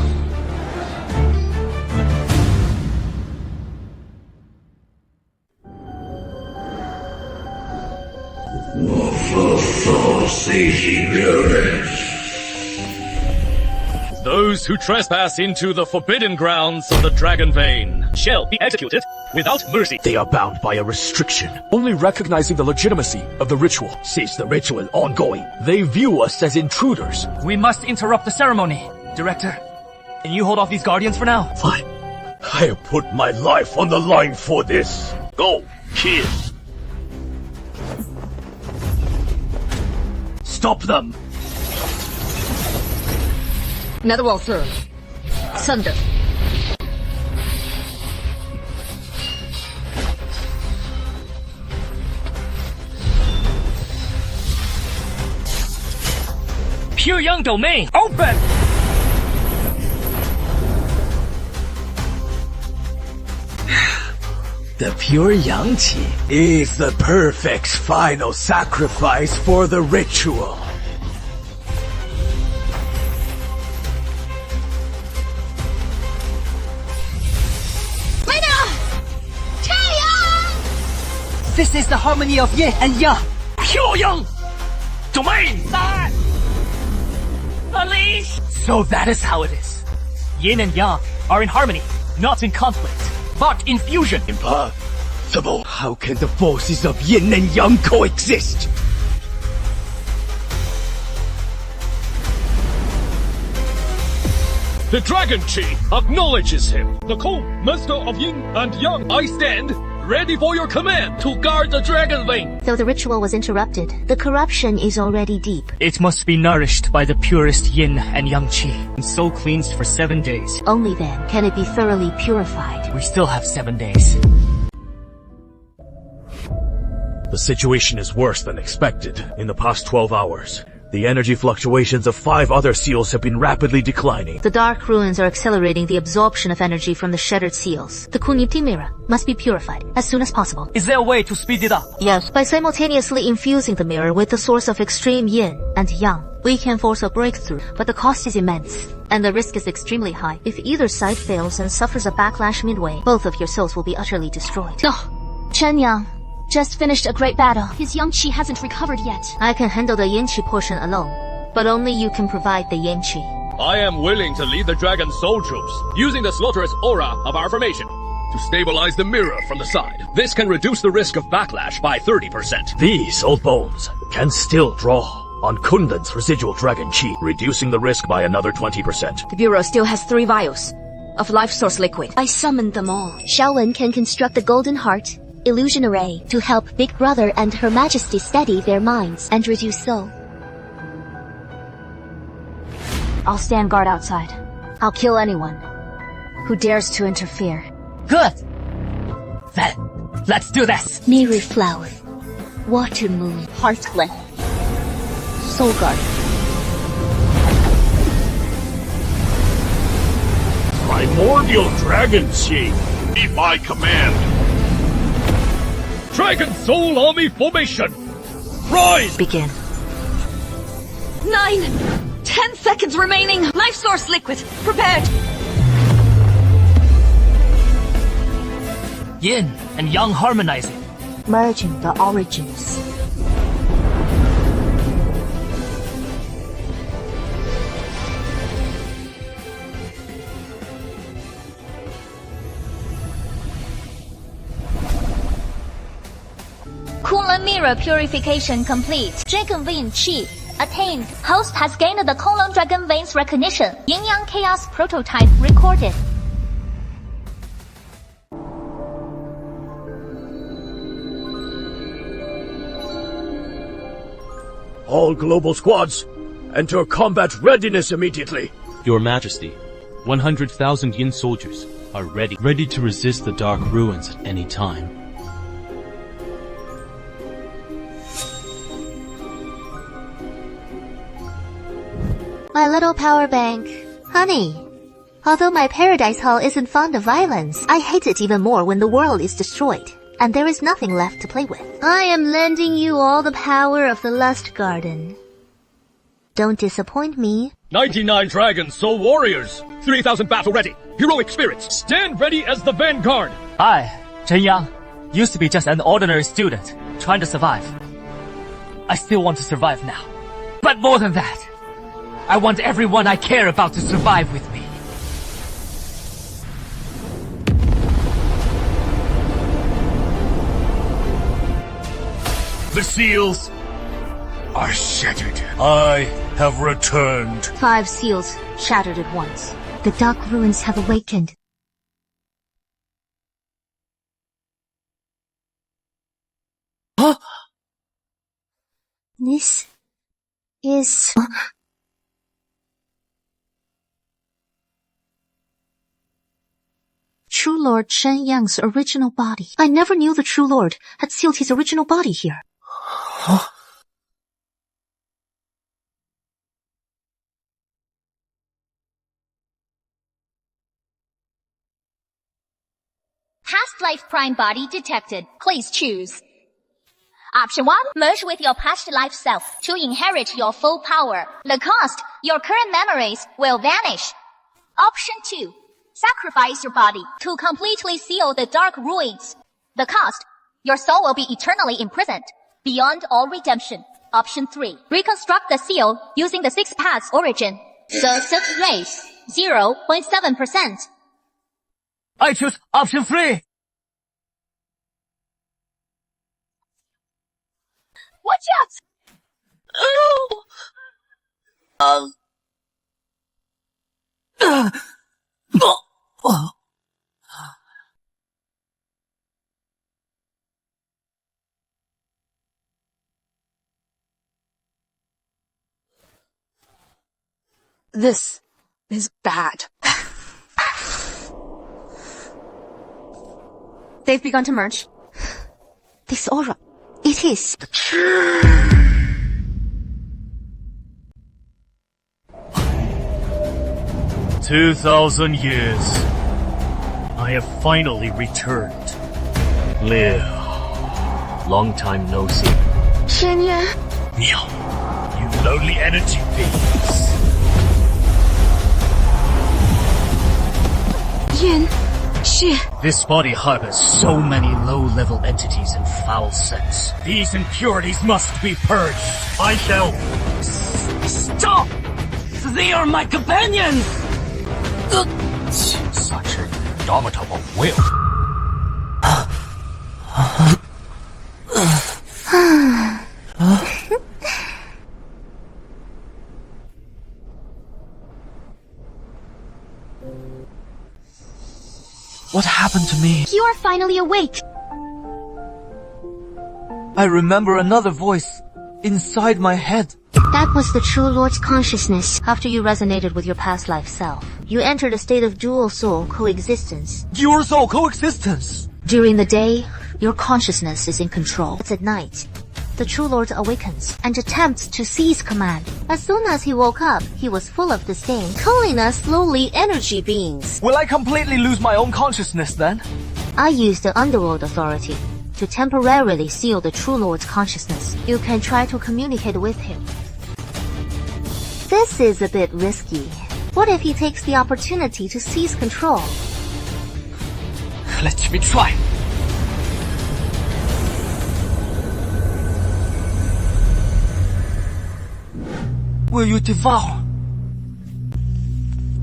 Those who trespass into the forbidden grounds of the Dragon Vein shall be executed without mercy. They are bound by a restriction. Only recognizing the legitimacy of the ritual sees the ritual ongoing. They view us as intruders. We must interrupt the ceremony. Director, can you hold off these guardians for now? Fine. I have put my life on the line for this. Go, kid. Stop them! Netherworld through. Thunder. Pure Yang domain, open! The pure Yang Qi is the perfect final sacrifice for the ritual. This is the harmony of yin and yang. Pure Yang domain! Unleash! So that is how it is. Yin and yang are in harmony, not in conflict, but in fusion. Impossible. How can the forces of yin and yang coexist? The Dragon Chi acknowledges him. The co-master of Yin and Yang, I stand ready for your command to guard the Dragon Vein. Though the ritual was interrupted, the corruption is already deep. It must be nourished by the purest yin and yang qi, and so cleansed for 7 days. Only then can it be thoroughly purified. We still have 7 days. The situation is worse than expected. In the past 12 hours, the energy fluctuations of 5 other seals have been rapidly declining. The dark ruins are accelerating the absorption of energy from the shattered seals. The Kunlun mirror must be purified as soon as possible. Is there a way to speed it up? Yes, by simultaneously infusing the mirror with the source of extreme yin and yang, we can force a breakthrough, but the cost is immense, and the risk is extremely high. If either side fails and suffers a backlash midway, both of your souls will be utterly destroyed. No. Chen Yang just finished a great battle. His yang qi hasn't recovered yet. I can handle the yin qi portion alone, but only you can provide the yin qi. I am willing to lead the Dragon Soul Troops, using the slaughterous aura of our formation to stabilize the mirror from the side. This can reduce the risk of backlash by 30%. These old bones can still draw on Kunlun's residual dragon chi, reducing the risk by another 20%. The Bureau still has 3 vials of life source liquid. I summoned them all. Xiaowen can construct the golden heart illusion array to help Big Brother and Her Majesty steady their minds and reduce soul. I'll stand guard outside. I'll kill anyone who dares to interfere. Good! Then, let's do this! Mirror flower. Water moon. Heartland. Soul garden. Primordial Dragon Chief! Be my command! Dragon Soul Army formation! Rise! Begin. 9, 10 seconds remaining. Life source liquid. Prepared. Yin and Yang harmonizing. Merging the origins. Kunlun mirror purification complete. Dragon vein chi attained. Host has gained the Kunlun dragon veins recognition. Yin Yang chaos prototype recorded. All global squads, enter combat readiness immediately. Your Majesty, 100,000 Yin soldiers are ready to resist the Dark Ruins at any time. My little power bank. Honey, although my paradise hall isn't fond of violence, I hate it even more when the world is destroyed, and there is nothing left to play with. I am lending you all the power of the Lust Garden. Don't disappoint me. 99 Dragon Soul Warriors! 3,000 battle ready! Heroic spirits! Stand ready as the vanguard! I, Chen Yang, used to be just an ordinary student, trying to survive. I still want to survive now. But more than that, I want everyone I care about to survive with me. The seals are shattered. I have returned. 5 seals shattered at once. The Dark Ruins have awakened. Huh? This is... True Lord Chen Yang's original body. I never knew the True Lord had sealed his original body here. Huh? Past life prime body detected. Please choose. Option 1, merge with your past life self to inherit your full power. The cost, your current memories will vanish. Option 2, sacrifice your body to completely seal the Dark Ruins. The cost, your soul will be eternally imprisoned, beyond all redemption. Option 3, reconstruct the seal using the 6 paths origin. The success rate, 0.7%. I choose option 3! Watch out! Oh! This is bad. They've begun to merge. This aura, it is... 2,000 years. I have finally returned. Live. Long time no see. Chen Yang. Meow. You lonely energy beings. Yin. Shi. This body harbors so many low-level entities and foul scents. These impurities must be purged. I shall... Stop! They are my companions! Such an indomitable will. What happened to me? You are finally awake. I remember another voice inside my head. That was the True Lord's consciousness. After you resonated with your past life self, you entered a state of dual soul coexistence. Dual soul coexistence? During the day, your consciousness is in control. It's at night. The True Lord awakens and attempts to seize command. As soon as he woke up, he was full of disdain, calling us lowly energy beings. Will I completely lose my own consciousness then? I used the Underworld authority to temporarily seal the True Lord's consciousness. You can try to communicate with him. This is a bit risky. What if he takes the opportunity to seize control? Let me try. Will you devour?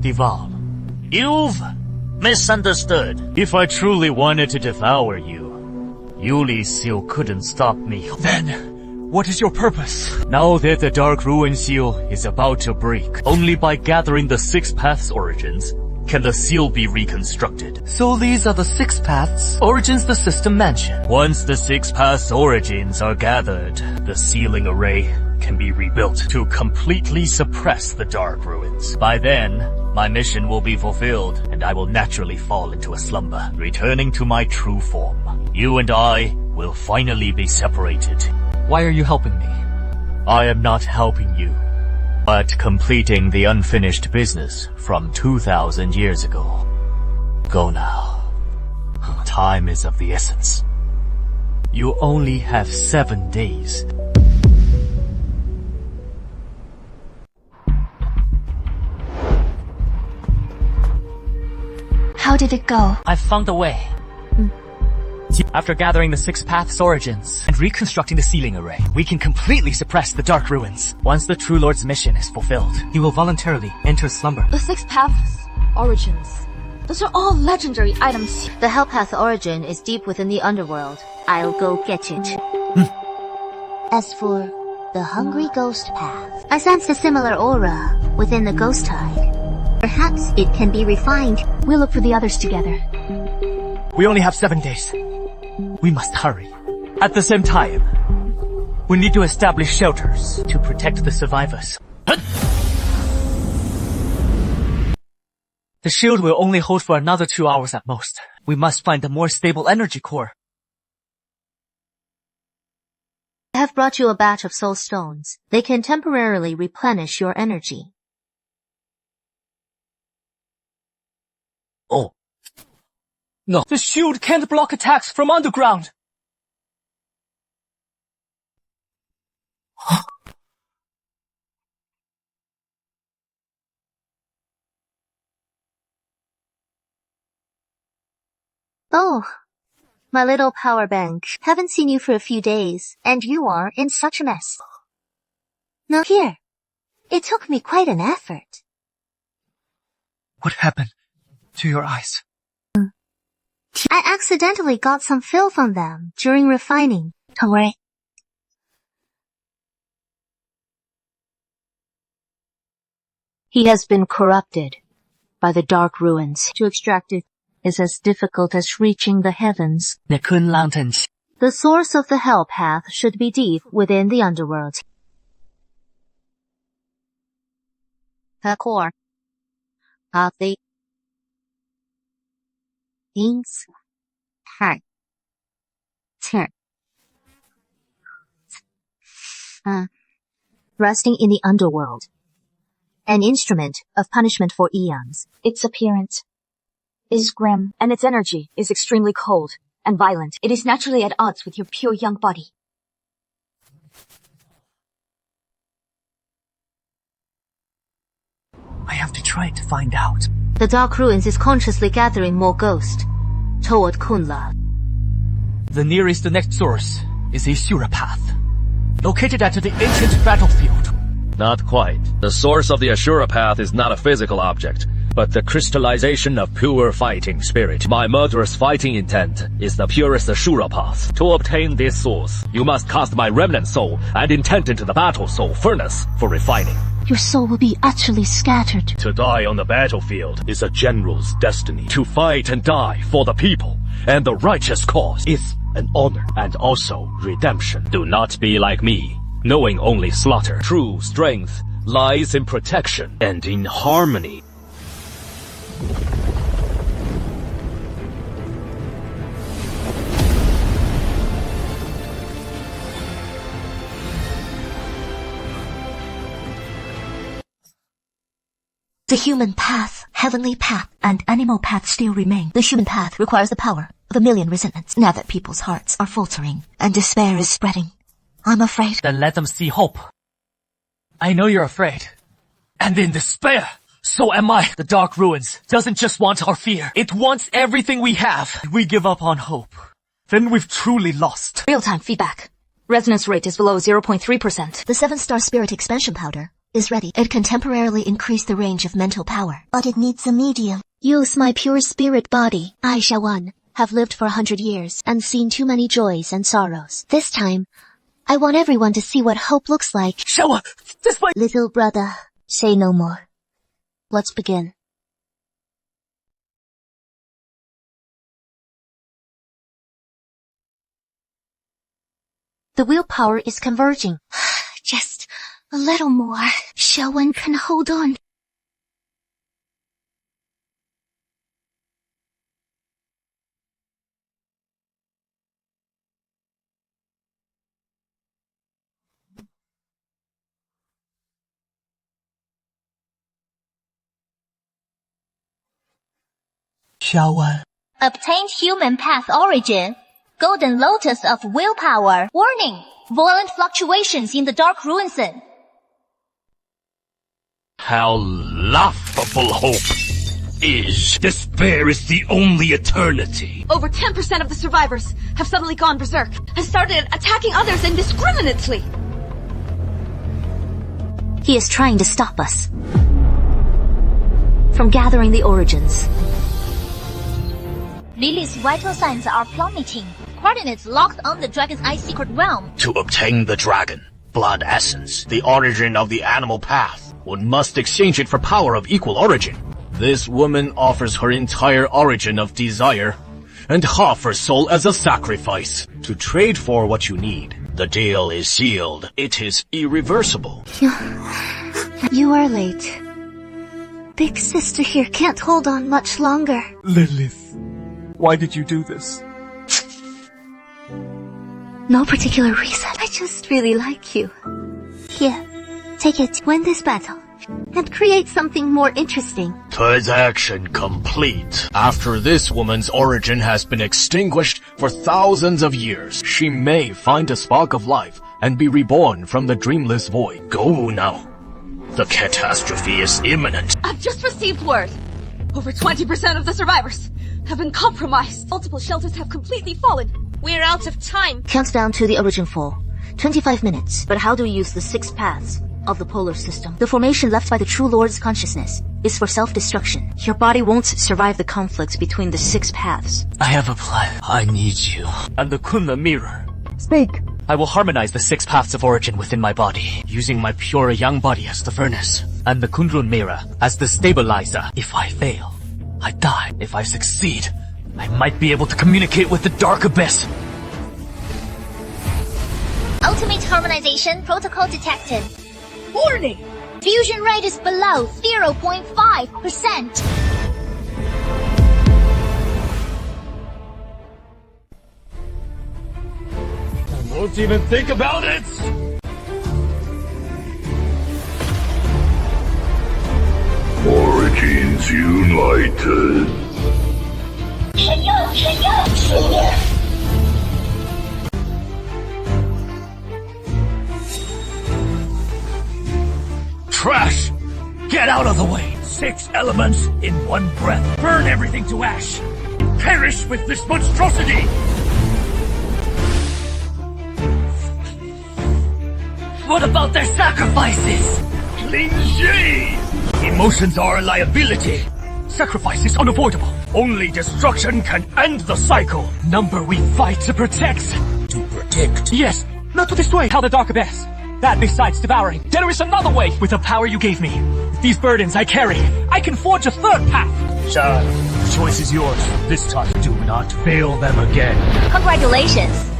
Devour. You've misunderstood. If I truly wanted to devour you, Yuli Seal couldn't stop me. Then, what is your purpose? Now that the Dark Ruin Seal is about to break, only by gathering the 6 paths origins can the seal be reconstructed. So these are the 6 paths, origins the system mentioned. Once the 6 paths origins are gathered, the sealing array can be rebuilt to completely suppress the Dark Ruins. By then, my mission will be fulfilled, and I will naturally fall into a slumber, returning to my true form. You and I will finally be separated. Why are you helping me? I am not helping you, but completing the unfinished business from 2,000 years ago. Go now. Time is of the essence. You only have 7 days. How did it go? I found a way. After gathering the 6 paths origins and reconstructing the sealing array, we can completely suppress the Dark Ruins. Once the True Lord's mission is fulfilled, he will voluntarily enter slumber. The 6 paths origins. Those are all legendary items. The Hell Path origin is deep within the Underworld. I'll go get it. As for the Hungry Ghost Path, I sense a similar aura within the Ghost Tide. Perhaps it can be refined. We'll look for the others together. We only have 7 days. We must hurry. At the same time, we need to establish shelters to protect the survivors. The shield will only hold for another 2 hours at most. We must find a more stable energy core. I have brought you a batch of soul stones. They can temporarily replenish your energy. Oh. No. The shield can't block attacks from underground. Oh, my little power bank. Haven't seen you for a few days, and you are in such a mess. Now here, it took me quite an effort. What happened to your eyes? I accidentally got some filth on them during refining. Don't worry. He has been corrupted by the Dark Ruins. To extract it is as difficult as reaching the heavens. The source of the Hell Path should be deep within the Underworld. The core of the resting in the Underworld. An instrument of punishment for eons. Its appearance is grim, and its energy is extremely cold and violent. It is naturally at odds with your pure young body. I have to try to find out. The Dark Ruins is consciously gathering more ghosts toward Kunla. The nearest next source is Ashura Path, located at the ancient battlefield. Not quite. The source of the Ashura Path is not a physical object, but the crystallization of pure fighting spirit. My murderous fighting intent is the purest Ashura Path. To obtain this source, you must cast my remnant soul and intent into the battle soul furnace for refining. Your soul will be utterly scattered. To die on the battlefield is a general's destiny. To fight and die for the people and the righteous cause is an honor and also redemption. Do not be like me, knowing only slaughter. True strength lies in protection and in harmony. The human path, heavenly path, and animal path still remain. The human path requires the power of a million resentments. Now that people's hearts are faltering and despair is spreading, I'm afraid. Then let them see hope. I know you're afraid. And in despair, so am I. The Dark Ruins doesn't just want our fear. It wants everything we have. We give up on hope. Then we've truly lost. Real-time feedback. Resonance rate is below 0.3%. The 7-star spirit expansion powder is ready. It can temporarily increase the range of mental power, but it needs a medium. Use my pure spirit body. I, Xiaowan, have lived for 100 years and seen too many joys and sorrows. This time, I want everyone to see what hope looks like. Xiaowan, this way. Little brother, say no more. Let's begin. The willpower is converging. Just a little more. Xiaowan can hold on. Xiaowan. Obtained human path origin. Golden lotus of willpower. Warning! Violent fluctuations in the Dark Ruins. How laughable hope is. Despair is the only eternity. Over 10% of the survivors have suddenly gone berserk and started attacking others indiscriminately. He is trying to stop us from gathering the origins. Lilith's vital signs are plummeting. Coordinates locked on the Dragon's Eye secret realm. To obtain the dragon, blood essence, the origin of the animal path, one must exchange it for power of equal origin. This woman offers her entire origin of desire and half her soul as a sacrifice to trade for what you need. The deal is sealed. It is irreversible. You are late. Big sister here can't hold on much longer. Lilith, why did you do this? No particular reason. I just really like you. Here, take it. Win this battle. And create something more interesting. Transaction complete. After this woman's origin has been extinguished for thousands of years, she may find a spark of life and be reborn from the dreamless void. Go now. The catastrophe is imminent. I've just received word. Over 20% of the survivors have been compromised. Multiple shelters have completely fallen. We're out of time. Countdown to the origin fall. 25 minutes. But how do we use the 6 paths of the polar system? The formation left by the true Lord's consciousness is for self-destruction. Your body won't survive the conflict between the 6 paths. I have a plan. I need you. And the Kunlun mirror. Speak. I will harmonize the 6 paths of origin within my body, using my pure Yang body as the furnace, and the Kunlun mirror as the stabilizer. If I fail, I die. If I succeed, I might be able to communicate with the dark abyss. Ultimate harmonization protocol detected. Warning! Fusion rate is below 0.5%. Don't even think about it! Origins united. Chen Yang, Chen Yang, Chen Yang. Trash! Get out of the way! 6 elements in one breath. Burn everything to ash. Perish with this monstrosity! What about their sacrifices? Lin Ji! Emotions are a liability. Sacrifice is unavoidable. Only destruction can end the cycle. Number we fight to protect. To protect? Yes, not to destroy how the dark abyss. That besides devouring, there is another way. With the power you gave me, with these burdens I carry, I can forge a 3rd path. Sir, the choice is yours. This time, do not fail them again. Congratulations.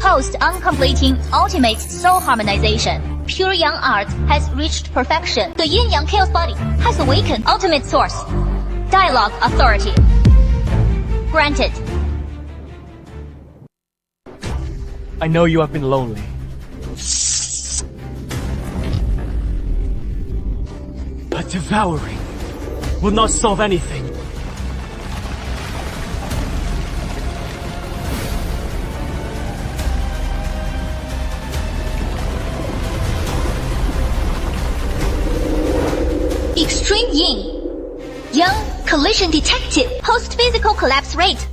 Host on completing ultimate soul harmonization. Pure Yang art has reached perfection. The Yin Yang chaos body has awakened. Ultimate source. Dialogue authority. Granted. I know you have been lonely. But devouring will not solve anything. Extreme Yin. Yang, collision detected. Post-physical collapse rate,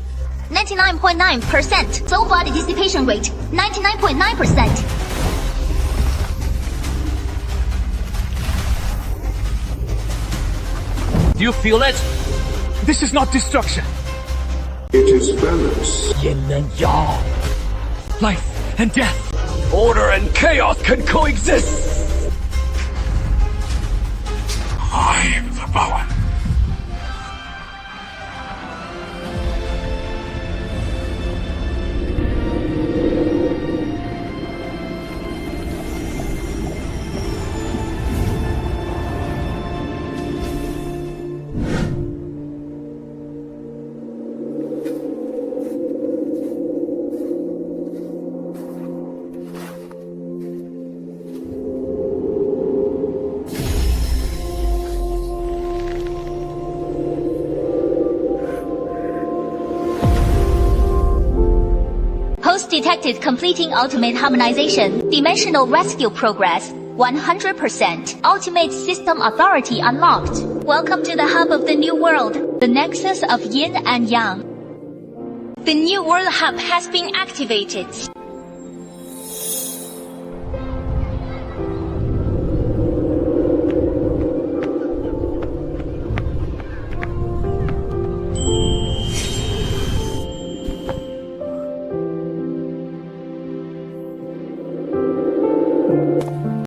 99.9%. Soul body dissipation rate, 99.9%. Do you feel it? This is not destruction. It is balance. Yin and yang. Life and death. Order and chaos can coexist. I am the power. Detected completing ultimate harmonization. Dimensional rescue progress 100%. Ultimate system authority unlocked. Welcome to the hub of the new world, the nexus of yin and yang. The new world hub has been activated.